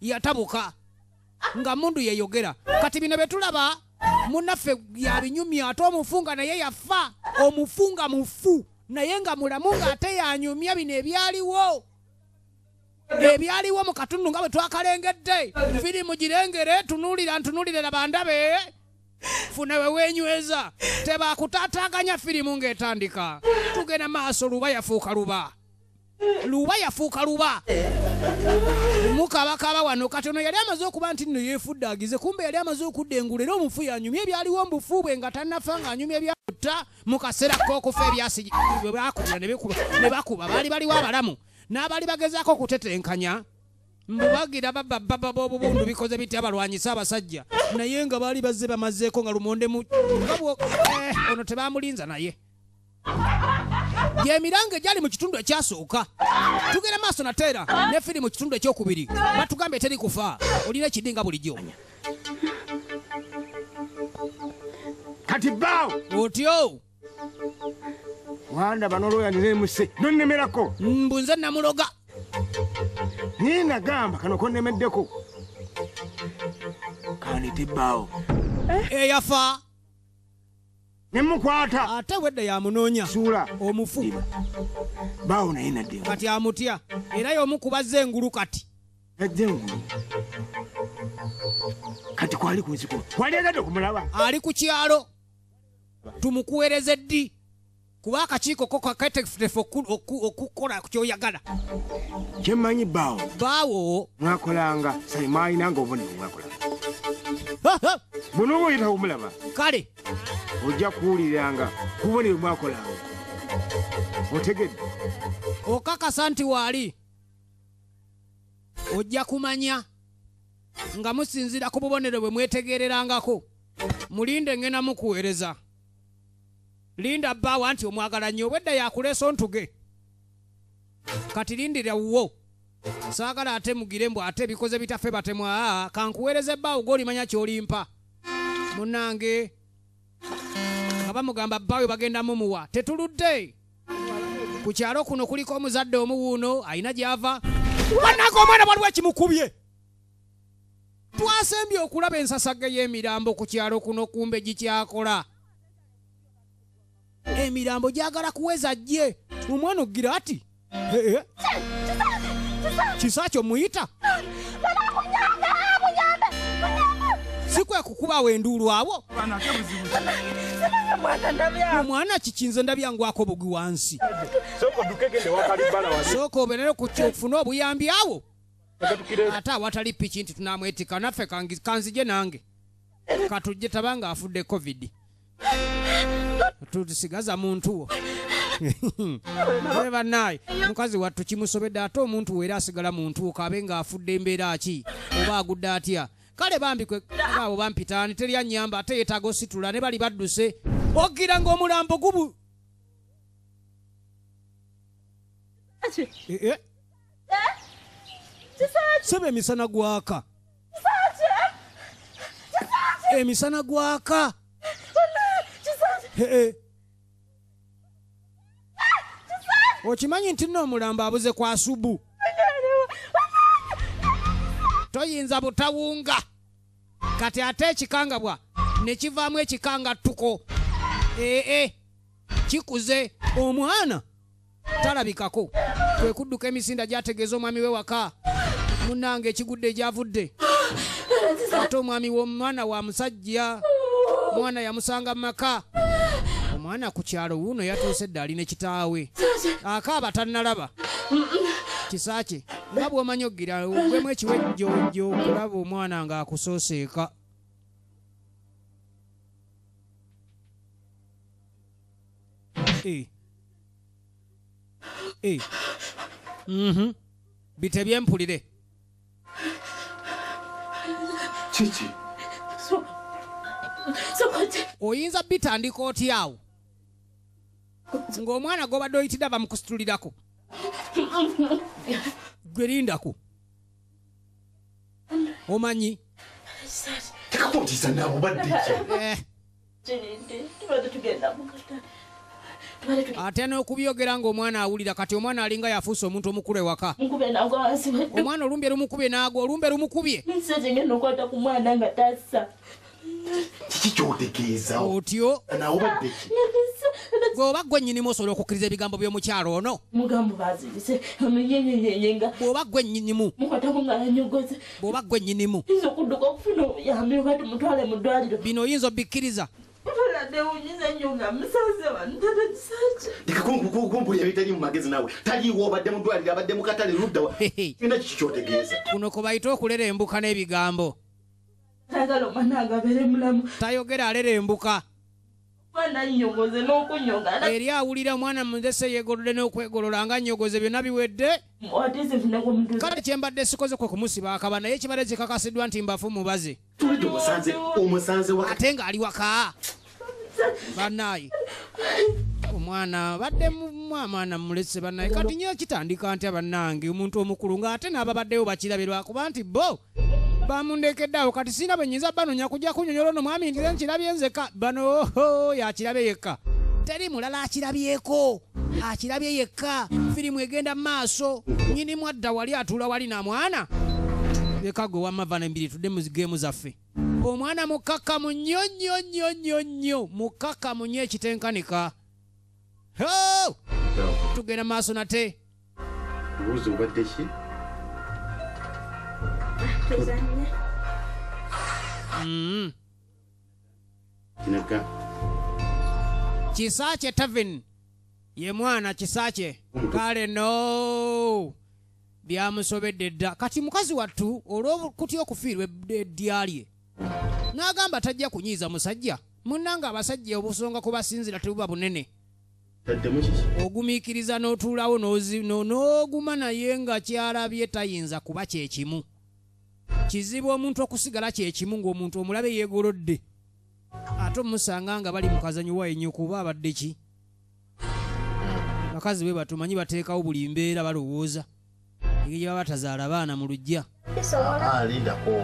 yatabuka nga mundu yeyogera kati bino betulaba munaffe yabinyumya ate omufunga naye yafa omufunga mufu naye nga mulamu ng'ate yanyumya bino ebyaliwo mu katundu nga bwe twakalengedde firimu girengere ntunulire labandabe funa we wenyweza tebakutaataganya firimu ng'etandika tugenda maaso luba yafuuka luba mukabakaba wano katono yali amaze okuba nti nno yeefudde agize kumbe yali amaze okudda engulu era omufu yanyumya ebyaliwo mbufu bwe nga tannafa ng'anyumya ebyakutta mu kaseera k'okufa ebyasi bwe bakubira ne bakuba baali baliwo abalamu n'abaali bagezaako okutetenkanya mbubagira babba b'obubundu bikoze biti abalwanyisa abasajja naye nga baali bazze bamazeeko nga lumonde ono tebamulinza naye gy'emirango egyali mu kitundu ekyasooka tugenda maaso nateera ne firi mu kitundu ekyokubiri batugambye teri kufa olina ekidi nga bulijjo kati baawo otyo wandaba n'olwoyaniremuse nonnemerako mbunze namuloga naye nagamba kano konnemeddeko kanete baawo eyafa nemukwata ate wedde yamunoonya suula omufu baawo naye nadde kati amutya era y'omukubazza engulu kati ajja engulu kati kwali kunziko kwali agadde okumulaba ali ku kyalo tumukuweereze ddi kuba akakiiko ko kaketefutefu okukola kyoyagala kyemmanyi baawo mwakolanga sayimaalinanga obubonero mwakolanga buno oba oyita omulaba kale ojja kuwuliranga kubonero mwakolanga otegedde okakasa nti waali ojja kumanya nga musinzira ku bubonero bwe mwetegererangako mulinde ngena mukuweereza linda baawo nti omwagala nnyo obwedda yakuleesa ontuge kati lindira wuwo saagala ate mugire mbw ate bikoze bitaffe batemwa kankuweereze baawo g'olimanya ky'olimpa munnange nga bamugamba baawe bagenda mumuwa tetuludde ku kyalo kuno kuliko omuzadde omuwuuno ayina gy'ava bannange omwana waliwo ekimukubye twasembye okulaba ensasage y'emirambo ku kyalo kuno kumbe gikyakola emirambo gyagala kuweza jje omwana ogira ati kisa kyo muyita sikwe kukubawo enduulu abo omwana kikinze ndabyangwako bugwi wansi sooka obeerere ku kyofune obuyambi awo ate awatali piki nti tunamwetika naffe kanzije nange katujje tabanga afudde covid tusigaza muntu wo bannaaye mukazi wattu kimusobedde ate omuntu weera asigala muntu kabe ng'afudde embeera ki oba agudde atya kale bambikwe abo bampitaani teri annyamba ate yeetaaga ositula ne bali badduse ogira ng'omulambo gubu sebe emisana gwaka emisana gwaka okimanyi nti nno omulambo abuze kwa subu toyinza butawunga kati ate ekikangabwa ne kivaamu ekikangattuko kikuze omwana talabikako kwe kudduka emisinda gyategeeza omwami we waka munnange ekigudde egyavudde ate omwami w'omwana wa musajja omwana yamusanga mu maka omwana ku kyalo wuuno yatuuse edda alina kitaawe akaaba tannalaba kisaakye nga bw'omanyi ogira ogwemu ekiwejjojjo okulaba omwana ng'akusooseeka bitebye mpulire kiki oyinza bitandika otya awo ng'omwana gobadde oyitidde bamukusitulirako gwerindako omanyi tekakuntiisa naabo badde ate n'okubyogera ng'omwana awulira kati omwana alinga yafuuse omuntu omukulu ewaka omwana olumbye lumukubye n'agwa olumbe lumukubye kiki kyotegeeza otyo nawo badde ki bw'oba gwe nnyinimu osobola okukkiriza ebigambo by'omukyalo ono bw'oba gwe nnyinimu bw'oba gwe nnyinimu bino oyinza obikkiriza ndikakumpulira bitali mu magezi nawe taliiwo obadde mu ddwaliro abadde mu katale ludda ina kiki kyotegeeza kuno kwe bayita okulera embuka n'ebigambo tayogera alera embuka eri awulira omwana muzese yegolodde n'okwegolola nga nnyogoze byonna biwedde kale kyembadde sikoze kwe kumusiba akaba naye ekibadde kikakasiddwa nti mbafu mubaze omusanze ate ng'ali waka bannaye omwana badde mwamwana mulese bannaye kati nyo kitandika ntya bannange omuntu omukulu ng'ate n'ababaddeyo bakirabirwa kuba nti bo bamundekeddeawo kati sina bwe nnyinza banoonya kujja kunyonyola ono mwami nti nkirabye nzeka bano yakirabye yekka teri mulala akirabyeko akirabye yekka firimu egenda mu maaso nnyinimu adda wali atuula wali na mwana leka gwe wamavana embiri tudde mu geemu zaffe omwana mukakamu nnyo nnyo nnyo nnyo nnyo mukakamu nnyo ekitenkanika tugenda maaso nate obuuzi obadde ki kinaga Kisaakye Tavin ye mwana Kisaakye kale no byamusobedde dda kati mukazi wattu olw'okutya okufiirwa eddiya lye n'agamba tajja kunyiiza musajja munnanga abasajja obusonga kubasinzira tebuba bunene ogumiikiriza n'otuulawo n'oguma naye nga kyalabye tayinza kuba kyekimu kizibu omuntu okusigala kyekimu ng'omuntu omulabe yeegolodde ate omusanga nga bali mu kazanyo wa ennyo kuba abadde ki bakazi bwe batumanyi bateekawo buli mbeera balowooza engeri gye baba batazaala baana mu luggya lindako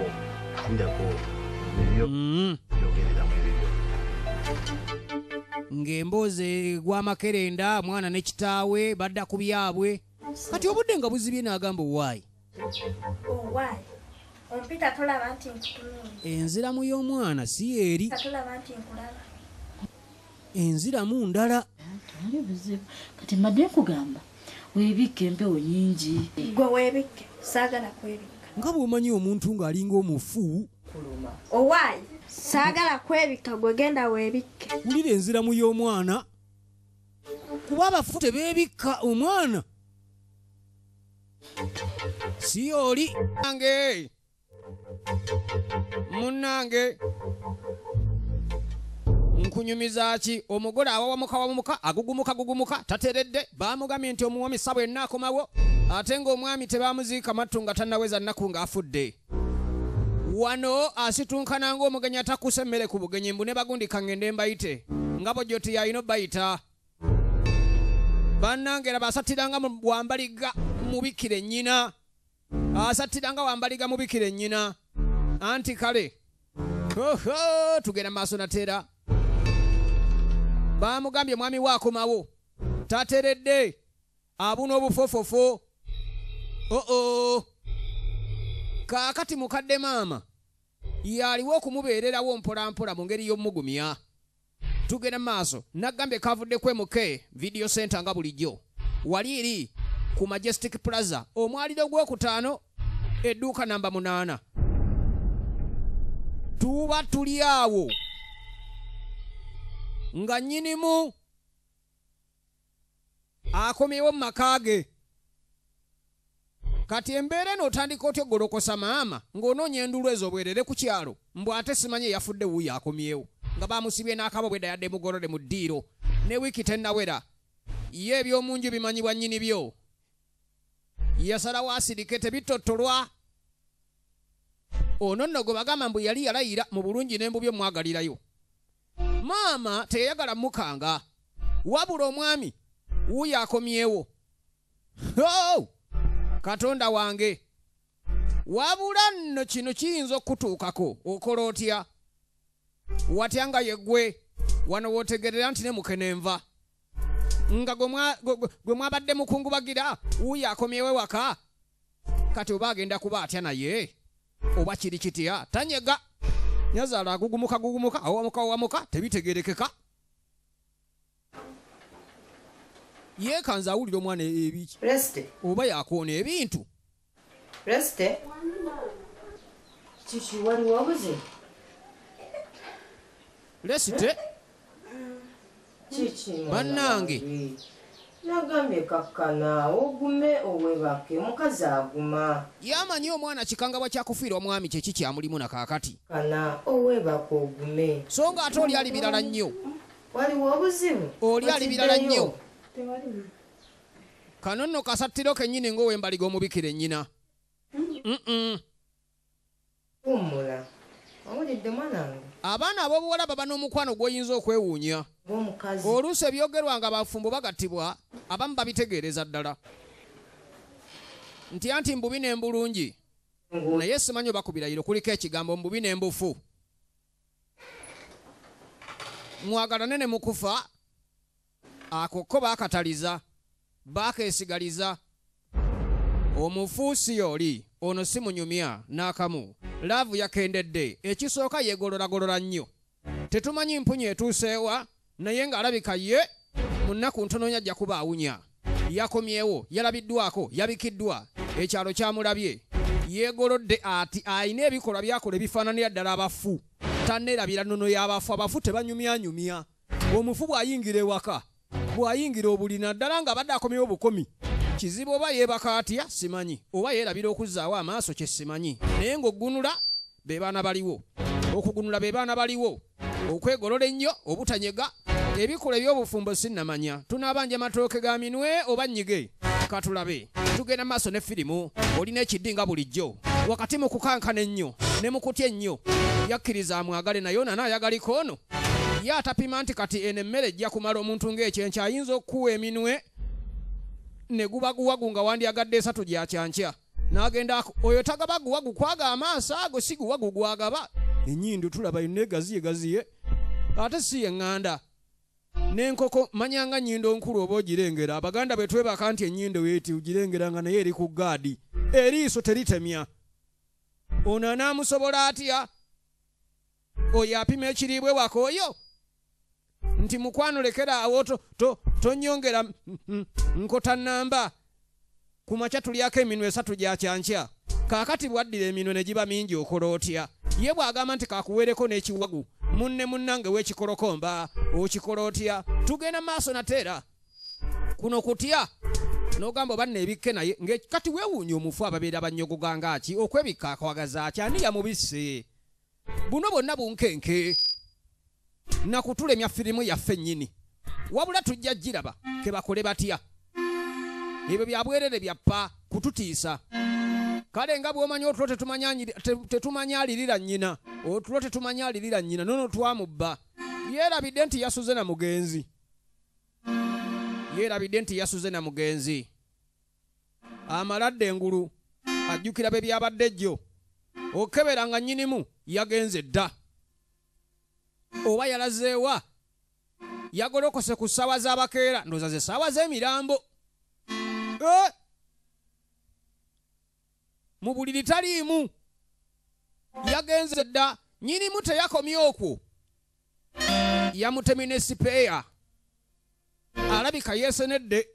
ng'emboozi gw'amakerenda mwana ne kitaawe badda ku byabwe kati obudde nga buzibye n'agamba owaayi ompita tolaba nti nkutunula enziramu y'omwana si eri tolaba nti nkulaba enziramu ndala tali buzibu kati madde nkugamba weebikke empewo nyingi gwe weebikke saagala kwebikka nga bw'omanyi omuntu ng'alinga omufu owaayi saagala kwebikka gwe genda weebikke wulira enziramu y'omwana kuba abafu tebeebikka omwana si oli nange munnange nkunyumiza ki omugole awawamuka agugumuka tateredde bamugambye nti omuwami ssabwe enna akomawo ate ng'omwami tebamuziika mattu nga tannaweza nnaku ng'afudde wano asitunkana ng'omugenyi atakuse emmere ku bugenyi mbu ne bagundika ngende mbayite nga bojjoti yalina obbayita bannange laba asattiranga wambaliga mubikire nnyina asattiranga wambaliga mubikire nnyina anti kale tugenda maaso nateera bamugambye mwami waakomawo tateredde abuna obufofofo kaakati mukadde maama yaliwo okumubeererawo mpolampola mu ngeri y'omugumya. Tugenda maaso nagambye kavudde kwemuke video center nga bulijjo wali eri ku Majestic Plaza omwaliro gw'okutaano edduuka namba 8. Tuba tuli awo nga nnyinimu akomyewo mu maka ge. Kati embeera eno otandika otya oggolokosa maama ng'onoonya endulu ez'obwerere ku kyalo mbw ate simanye yafudde wuuyo akomyewo nga bamusibye n'akabo bwe dayadde mugolole mu ddiiro ne wiiki tennawera ye ebyomunju bimanyibwa nnyini byo yasalawo asirike tebitottolwa. Ono nno gwe bagamba mbu yali yalayira mu bulungi n'embubi omwagalirayo. Maama teyayagala mukanga wabula omwami wuuyo akomyewo. Katonda wange wabula nno kino kiyinza okutuukako okola otya? Watya nga yeggwe wano wootegerera nti ne mukenenva nga gwe mwabadde mukungubagira wuuyo akomyewo ewaka. Kati oba agenda kuba atya naye oba kiri kitya? Tanyega nyazaala agugumuka awamuka tebitegerekeka. Yeekanza awulira omwana ebiki oba yakoona ebintu. Kiki waliwo obuzibu? Lesite Kiki bannange nagambye kakkana ogume owebake mukazi aguma. Yamanyi omwana kikangabwa kyakufiirwa mwami kye kikyamulimu na kaakati. Kana owebake ogume. So nga ate oli ali birala nnyo. Waliwo obuzibu? Oli ali birala nnyo. Kano nno kasattiro kennyini ng'owembaliga omubikira ennyina. Hummula. Owulidde mwanange? Abaana ab'obuwala baba n'omukwano gw'oyinza okwewuunya. Oluusi ebyogerwa nga bafumbo bagattibwa abamu babitegeereza ddala. Nti anti mbubi n'embulungi. Naye simanyi bakubirayiro kuliko ekigambo mbubi n'embufu. Mwagalane ne mukufa ako ko baakataliza baakeesigaliza. Omufuusi oli ono si munyumya n'akamu. Laavu yakendedde ekisooka yeegololagolola nnyo. Tetumanyi mpunya etuuseewa naye ng'alabika ye mu nnaku ntono ajja kuba awunya. Yakomyewo yalabiddwako yabikiddwa ekyalo kyamulabye yeegolodde ati ayina ebikolwa byakola ebifaananira ddala abafu. Tanneerabira nnono y'abafu. Abafu tebanyumyanyumya. Omufu bw'ayingira ewaka bw'ayingira obulina ddala ng'abadde akomyewo obukomi. Kizibu oba yeebaka atya simanyi oba yeerabira okuzzaawo amaaso kye simanyi. Naye ng'oggunula be baana baliwo. Okugunula be baana baliwo. Okwegolola ennyo obutanyega ebikola eby'obufumbo sinnamanya. Tunaabanja matooke ga minwe oba nnyige. Katulabe tugenda maaso ne firimu. Olina ekiddi nga bulijjo wakati mu kukankana ennyo ne mu kutya ennyo. Yakkiriza amwagale naye ono anaayagaliko ono. Ye atapima nti kati eno emmere ejja kumala omuntu ng'ekyenkya ayinza okukuwa eminwe ne guba guwagu nga wandyagadde 3 gya kyankya. N'agenda oyo tagaba guwagu kwaga amaaso ago si guwagu gwagaba. Ennyindo tulaba yonna egaziye ate si yeŋŋanda. N'enkoko manyanga nnyindo nkulu oba ogirengera. Abaganda bwe twebaka nti ennyindo weeti ugirengeranga naye eri ku gaadi. Eriiso teritemya. Ono anaamusobola atya? Oyo apima ekiriibwe waka oyo? Nti mukwano lekera awo tonyongera nkota nnamba. Ku makya tulyako eminwe 3 gya kyankya. Kaakati bwaddira eminwe ne giba mingi okola otya? Ye bw'agamba nti kakuweereko n'ekiwagu munnange w'ekikolokomba okikola otya? Tugenda maaso nateera kuno kutya n'ogamba oba nneebikke naye kati weewuunya omufu ababeera bannyogoga ngaaki okwebikka akwagaza ki? Ani yamubisse? Buno bonna bunkenke nakutulemya firimu yaffe nnyini wabula tujja giraba ke bakole batya. Ebyo byabwerere byappa kututiisa. Kale nga bw'omanyi otulo tetumanyalirira nnyina otulo tetumanyalirira nnyina nono twamubba. Yeerabidde nti yasuze na mugenzi. Amaladde engulu ajjukira be byabadde jjo. Okebera nga nnyinimu yagenze dda. Oba yalazeewa yagolokose ku ssaawa z'abakeera ndowooza ze ssaawa z'emirambo. mu buliri taliimu. Yagenze dda, nnyinimu teyakomye okwo. Yamutemye ne sipeeya. Alabika yeesenedde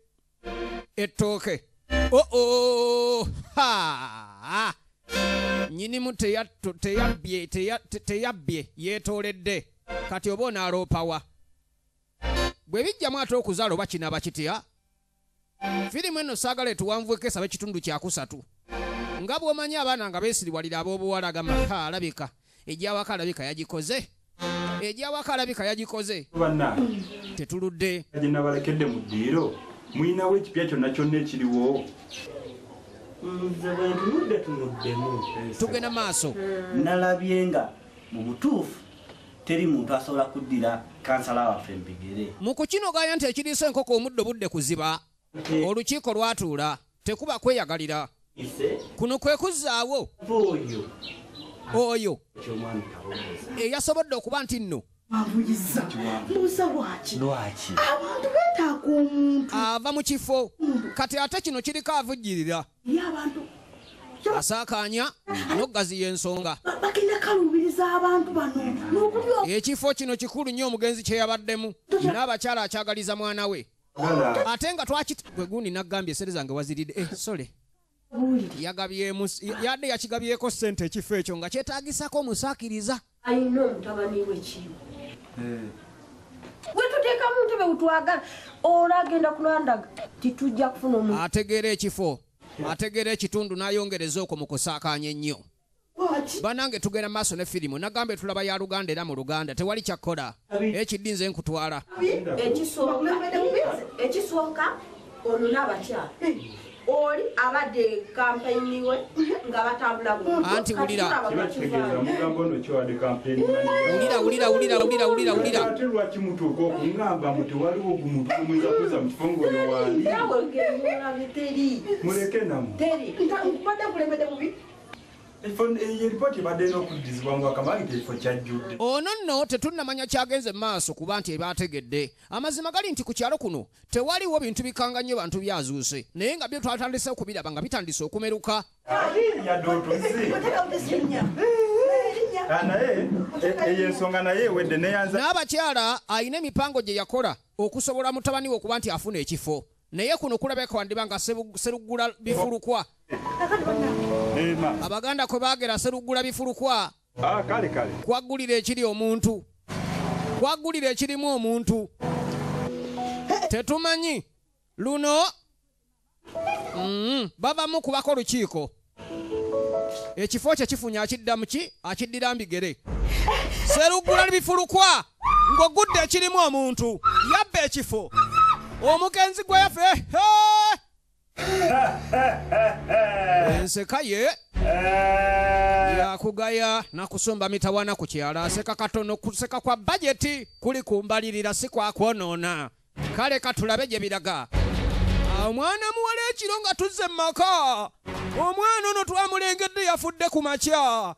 ettooke. Ha! Nnyinimu teyabbye yeetooledde. Kati oba onaaloopawa. Bwe bijjamu ate okuzaala oba kinaaba kitya? Firimu eno saagala etuwanvueko esabe kitundu kyakusatu. Nga bw'omanyi abaana nga beesiriwalira ab'obuwala gamba alabika. Ejyawaka alabika yagikoze. Ejyawaka alabika yagikoze. Tetuludde. Gye nabalekedde mu ddiiro muyinawo ekipya kyonna kyonna ekiriwo. Nze bwe ntunuddemu. Tugenda maaso. Nalabye nga mu butuufu teri muntu asobola kuddira kansala waffe mbigere. Mu kukinoganya nti ekiriisa enkoko omuddo budde kuziba. Olukiiko lwatuula tekuba kweyagalira. Kuno kwe kuzzaawo oyo eyasobodde okuba nti nno Mavuyiza. Mbuuza lwaki? Abantu beetaaga omuntu. Ava mu kifo. Kati ate kino kiriko avujjirira. Y'abantu. Asaakaanya n'oggaziya ensonga. Bagenda kalubiriza abantu bano. Ekifo kino kikulu nnyo omugenzi kye yabaddemu. N'abakyala akyagaliza mwana we. Ate nga gwe gundi naggambye esere zange waziridde. Sole. Yagabyemu yadde yakigabyeko ssente ekifo ekyo nga kyetaagisako omusaakiriza. Ayina omutabani w'ekiyo. Bwe tuteeka mu ntebe utwagala olagenda kulandaga titujja kufuna omuntu. Ategeera ekifo. Ategeera ekitundu n'ayongereza okwo mu kusaakaanya ennyo. Banange tugenda maaso ne firimu nagambe tulaba ya Luganda era mu Luganda tewali kyakkola. Ekiddinze nkutwala. Ekisooka ono n'abakyala. Oli abadde kampeyini we nga batambula bulungi. Anti wulira. Mugambo ono kiwadde kampeyini. Wulira. Ate lwaki mutuuka okungamba muti waliwo omuntu omuyinza kuza mu kifo ng'oyo waali. Muleke namu. Mbadde nkulembedde bubi. Eyo eripooti ebadde n'okuddizibwa mu akamala nti ekifo kyajjudde. Ono nno tetunnamanya kyagenze maaso kuba nti ebaategedde. Amazima gali nti ku kyalo kuno tewaliwo bintu bikanga nnyo bantu byazuuse. Naye nga byo twatandise okubiraba nga bitandise okumeruka. Yadde otuzi. Naye eyo ensonga naye ewedde neyanza. N'abakyala alina emipango gye yakola okusobola mutabani we okuba nti afuna ekifo. Naye kuno kulabeka wandiba nga seruggula bifulukwa. Abaganda kwe baagera seruggula bifulukwa. Kale. Kwaggulira ekiri omuntu. Kwaggulira ekirimu omuntu. Tetumanyi. Luno. Bavamu kubako lukiiko. Ekifo kye kifunya akiddamu ki? Akiddira mbigere. Seruggula bifulukwa. Ng'ogudde ekirimu omuntu. Yabba ekifo. Omugenzi gwe yafe. Enseka ye yakugaya nakusomba mitawana ku kyala. Aseka katono kuseka kwa bajeti kuli kumbalirira si kwa kwonoona. Kale katulabe gye biraga. Omwana muwala ekiro nga tuzze mu maka. Omwana ono twamulengedde yafudde ku makya.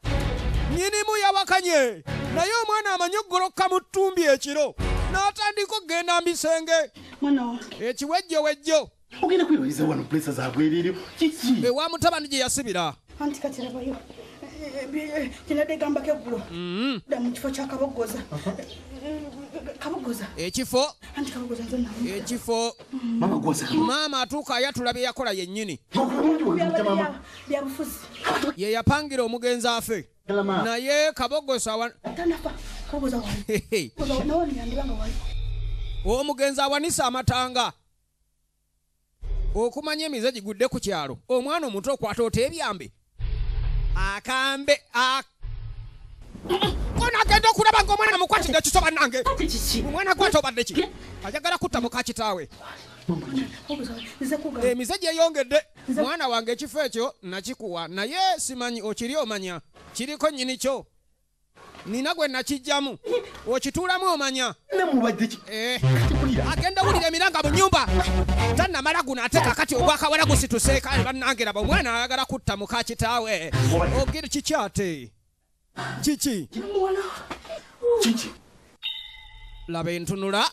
Nnyinimu yawakanye. Naye omwana amanyi oggolokka mu ttumbi ekiro. N'atandika okgenda mbisenge. Ekiwejjowejjo. Ogenda kweyoliza wano pulesa zaabwereere kiki? Ewa mutabani gye yasibira. Anti kati labayo. Kinadde gambako eggulo. Dda mu kifo kya Kabogoza. Kabogoza. Ekifo? Anti Kabogoza nze namu. Ekifo. Mama gwose kama. Maama atuuka ayatula bye yakola yennyini. Bya bufuzi. Ye yapangira omugenzi afe. Naye Kabogoza tanafa. Kabogoza wali. Kabogoza nawoni yandibanga wali. Omugenzi awanisa amatanga. Okumanya emize gigudde ku kyalo. Omwana omuto okwata oteebyambe. Akambe Kona agenda okulaba ng'omwana mukwatidde ekisoba nange. Omwana gwate obadde ki? Ayagala kutta muka kitaawe. Emize gyeyongedde. Mwana wange ekifo ekyo nakikuwa. Naye simanyi okiri omanya. Kiriko nnyini kyo. Nina gwe nakijjamu. Okituulamu omanya. Agenda wulira emiranga mu nnyumba. Tannamala guno ate kakati ogwakawala gusituse kale bannange raba omwana ayagala kutta muka kitaawe. Ogere kiki ate? Kiki? Laba entunula.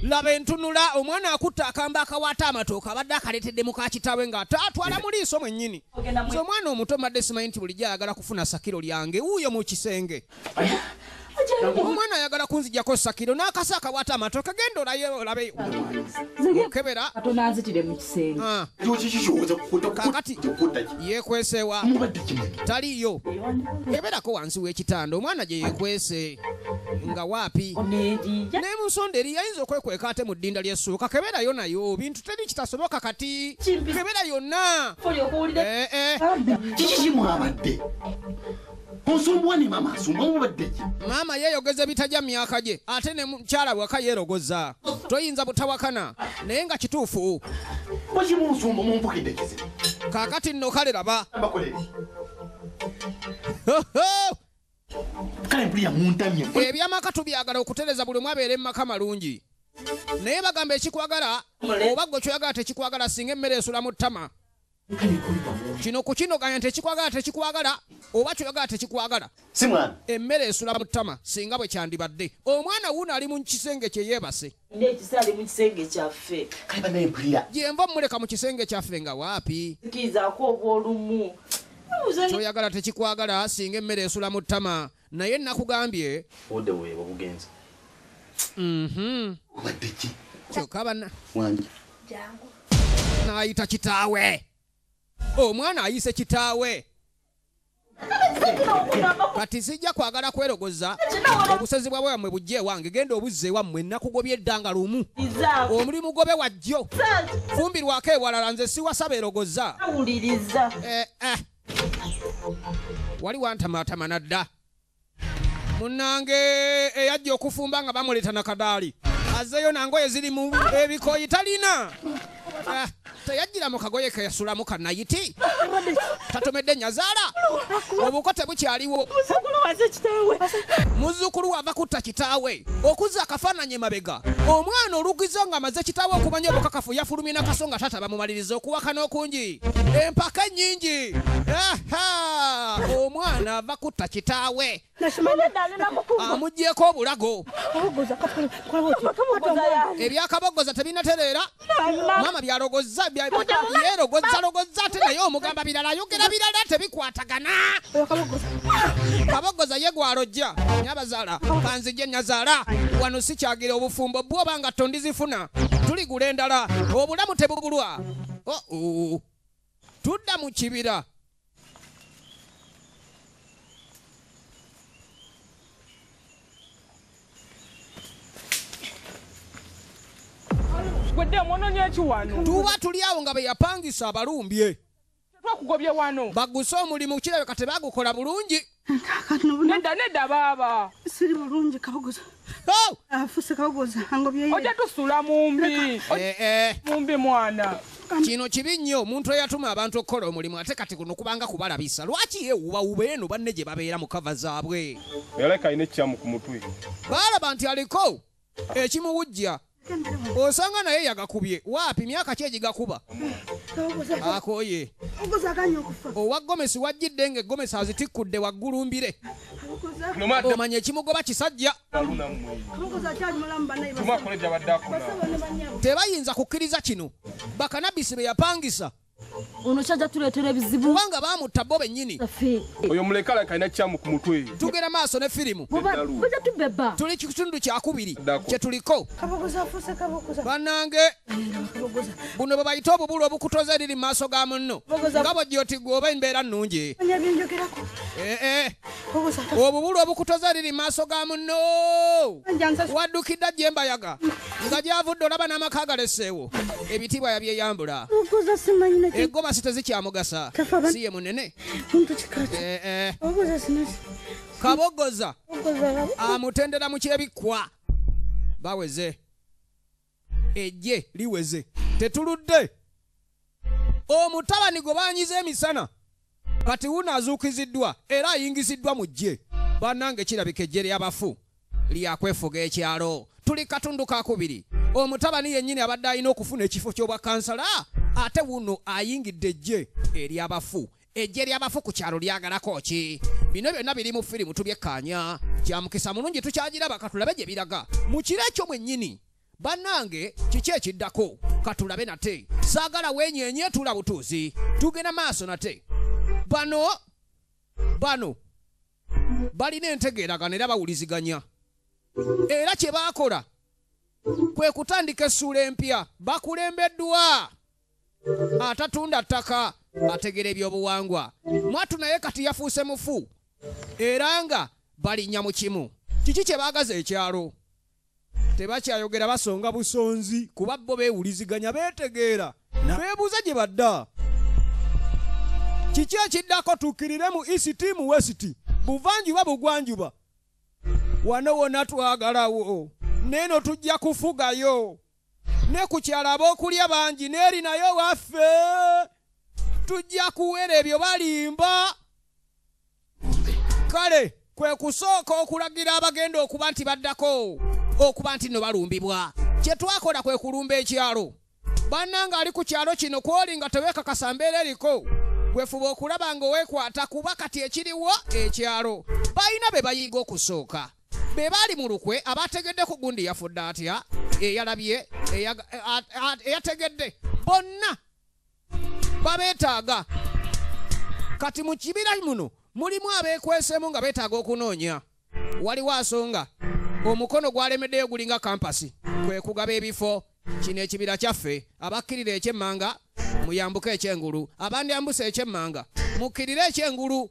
laba entunula omwana akutta akamba akawaata amatooka abadde akaleetedde muka kitaawe ng'atatwala mu liiso mwennyini. So omwana omuto madde simanyi nti bulijjo ayagala kufuna sakiro lyange wuuyo mu kisenge. Omwana ayagala kunzijjako sakiro n'akasa akawaata amatooka genda olabe kebera atonanzitire mu kisenge. Kakati yeekwesewa taliyo keberako wansi w'ekitanda omwana gye yeekwese nga waapi ne musonda eri yayinza okwekweka ate mu ddinda ly'essuuka keberayo nayo bintu teri kitasoboka kati kebera yonna. Kiki kimwabadde? Onsumbuwani mama asumbwamubadde ki? Maama yeeyogeza bitajja myaka gye ate ne mukyala waka yeerogoza toyinza butawakana naye nga kituufu. Waki munsumbu mumpukidde kizibu? Kaakati nno kale raba. Kale mpulira muntamye. Ebyamaka tubyagala okutereza buli omu abeere mu maka malungi. Naye bagamba ekikwagala oba gwe kyoyagala tekikwagala singa emmere esula mu ttama. Kino ku kino ganya tekikwagala oba kyoyagala tekikwagala. Si mwana. Emmere esula mu ttama singa bwe kyandibadde. Omwana wuuno ali mu kisenge kye yeebase. Ndekisa ali mu kisenge kyaffe. Kale banaye mpulira. Gyenva muleka mu kisenge kyaffe nga waapi. Kizaako obwolumu. Kyoyagala tekikwagala singa emmere esula mu ttama naye nakugambye Ode weewa bugenza. Obadde ki? Kyokka bana Wangi. Jangu. N'ayita kitaawe. Omwana ayise kitaawe. Kati sijja kwagala kwerogoza obusezi bwa bwammwe bujje ewange genda obuzze ewammwe nakugobye eddanga lumu omulimu gobe wajjo fumbirwako ewalala nze siwasaba erogoza wali wantamaatama nadda munnange eyajja okufumba nga bamuleeta nakadaali azzeyo nangoye ziri mu ebikoyi talina teyajjira mu kagoye keyasulamu kannayiti tatomedde nyazaala obuko tebukyaliwo muzzukulu wava kutta kitaawe okuzza akafaananyi emabega omwana olugizo nga amaze kitaawe okumanya obukakafu yafulumye nakaso nga tata bamumaliriza okuwakana okungi empaka ennyingi omwana ava kutta kitaawe amuggyeko obulago ebyakabogoza tebinatereera maama byalogozza yeerogozza ate naye omugamba birala ayogera birala tebikwatagana kabogoza ye gwalojja nyabazaala kanzijje nyazaala wano sikyagira obufumbo bwoba nga tondizifuna tuligula endala obulamu tebugulwa tudda mu kibira tuba tuli awo nga beyapangisa abalumbye twakugobye wano baguse omulimu kirabeka tebagukola bulungi nedda baaba siri bulungi kabogoza afuse kabogoza angobye ojja tusula mumbi mumbi mwana kino kibi nnyo omuntu eyatuma abantu okukola omulimu ate kati kuno kubanga kubalabisa lwaki yeewubawuba eno banne gye babeera mu kava zaabwe yaleka alina ekyamu ku mutwe baalaba nti aliko ekimuwujja osanga naye yagakubye waapi myaka ki egigakuba akoye owa gomesi wajjidde nga egomesi azitikkudde waggulumbire omanya ekimugoba kisajja tebayinza kukkiriza kino bakanabisi be yapangisa ono kyajja tuleetera ebizibu kubanga baamutta bo bennyini oyo muleka aleka alina ekyamu ku mutwe tugenda maaso ne firimu bujja tubeba tuli kitundu kyakubiri kye tuliko bannange buno bwe bayita obubulu obukutoza eriri mu maaso ga munno nga bwojja oti gwe oba embeera nnungi obubulu obukutoza eriri mu maaso ga munno waddukidde ajjembayaga nga gyavudde olaba n'amaka agaleseewo ebitiibwa yabyeyambula egomasi tezikyamugasa si ye munene kabogoza amutendera mu kyebikkwa baweze ejje liweze tetuludde omutabani gwe banyiza emisana kati wuno azuukiziddwa era ayingiziddwa mu jje bannange kirabika ejje ly'abafu lyakwefuga ekyalo tuli katundu kakubiri omutabani yennyini abadde alina okufuna ekifo ky'obwa kansala ate wuno ayingidde ejje ery'abafu ejje ly'abafu ku kyalo lyagalako ki bino byonna biri mu firimu tubyekkaanya kya mukisa mulungi tukyagiraba katulabe gye biraga mu kiro ekyo mwennyini bannange kiki ekiddako katulabe nate saagala wenyenye tula butuuzi tugenda maaso nate bano balina entegeeragana era bawuliziganya era kye baakola kwe kutandika essuula empya bakulembeddwa atatunda ttaka ategera ebyobuwangwa mwatu naye kati yafuuse mufu era nga balinnya mu kimu kiki kye baagaza ekyalo tebakyayogera basonga busonzi kuba bo beewuliziganya beetegeera beebuuza gye badda kiki ekiddako tuukirire mu east mu west buvanjuba bugwanjuba wano wonna twagalawo neeno tujja kufugayo ne ku kyalo ab'okulya bangi n'eri nayo waffe tujja kuwera ebyo balimba kale kwe kusooka okulagira abagenda okuba nti baddako okuba nti no balumbibwa kye twakola kwe kulumba ekyalo bannanga ali ku kyalo kino kwoli nga teweekakasa mbeera eriko gwefuba okulaba ng'oweekwata kuba kati ekiriwo ekyalo balina be bayiga okusooka be baali mu lukwe abategedde ku gundi yafudde atya eyalabye eyategedde bonna babeetaaga kati mu kibira muno mulimu abeekwesemu nga beetaaga okunoonya waliwo asonga omukono gwalemeddeyo gulinga kampasi kwe kugaba ebifo kino ekibira kyaffe abakkirira ekyemmanga muyambuke ekyengulu abandi ambusa ekyemmanga mukkirire ekyengulu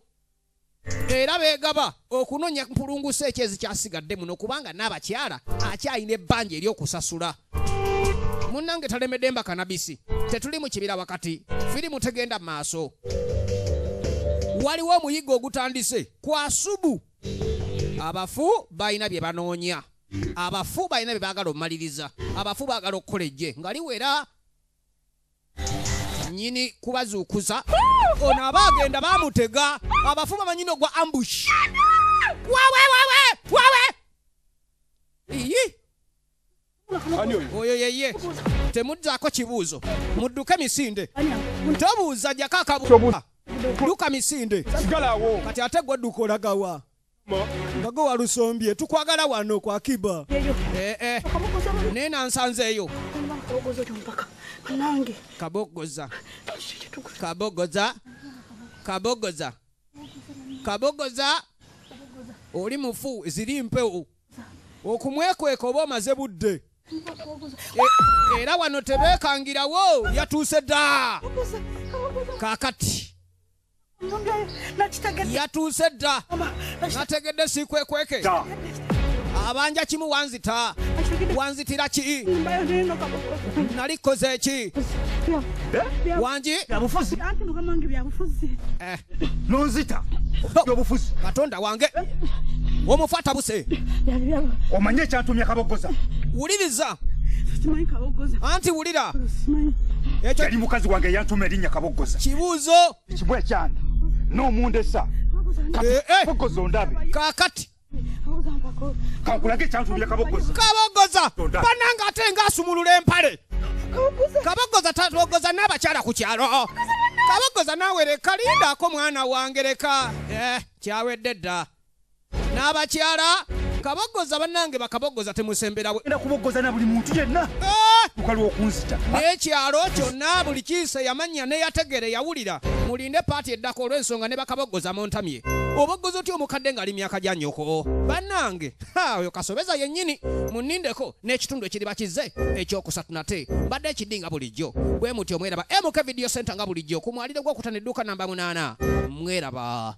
era beegaba okunoonya mpulungusa ekyezi kyasigadde muno kubanga n'abakyala akyalina ebbanja ery'okusasula munnange talemedde mba kanabisi tetuli mu kibira wakati firimu tegenda maaso waliwo omuyiggo ogutandise kwa subu abafu balina bye banoonya abafu balina bye baagala omaliriza abafu baagala okukola ejje nga liwera nyini kubazuukuza ono abaagenda bamutega abafu bamanyina ogwa ambush wawe iyi oyo yeye temuddaako kibuuzo mudduke misinde tobuuza jjako akabuuza duka misinde kati ate gwe dduka olagawa nga gwe walusombye tukwagala wano kwa kiba naye nansanzeeyo kabogoza oli mufu ziri mpewo okumwekweka oba omaze budde era wano tebeekangirawo yatuuse dda kaakati yatuuse dda nategedde sikwekweke abanja kimu wanzita wanzitira ki nalikoze ki wangi nonzita byobufuzi katonda wange omufata buse omanye ekyantumya kabogoza wuliriza anti wulira ekyo yali mukazi wange yantuma erinnya kabogoza kibuuzo ekibwa ekyana n'omundesa kabogoza ondabe kaakati kankulage ekyantumya kabogoza bananga ate ngaasumulula empale kabogoza tatogoza n'abakyala ku kyalo kabogoza naawe leka lindako mwana wange leka kyawedde dda n'abakyala kabogoza bannange bakabogoza temusemberawe enda kubogoza na buli muntu yenna tukaliwo okunzita n'ekyalo kyonna buli kiise yamanya neyategere yawulira mulinde paati eddako olw'ensonga ne bakabogoza montamye obogoza otya omukadde ng'ali myaka gya nnyoko bannange oyo kasobeza yennyini munnindeko n'ekitundu ekiri bakize ekyokusatu nate mbadde ekiddinga bulijjo bwe muti omweraba MK Video Center nga bulijjo ku mwaliro gw'okutana edduuka namba 8 mweraba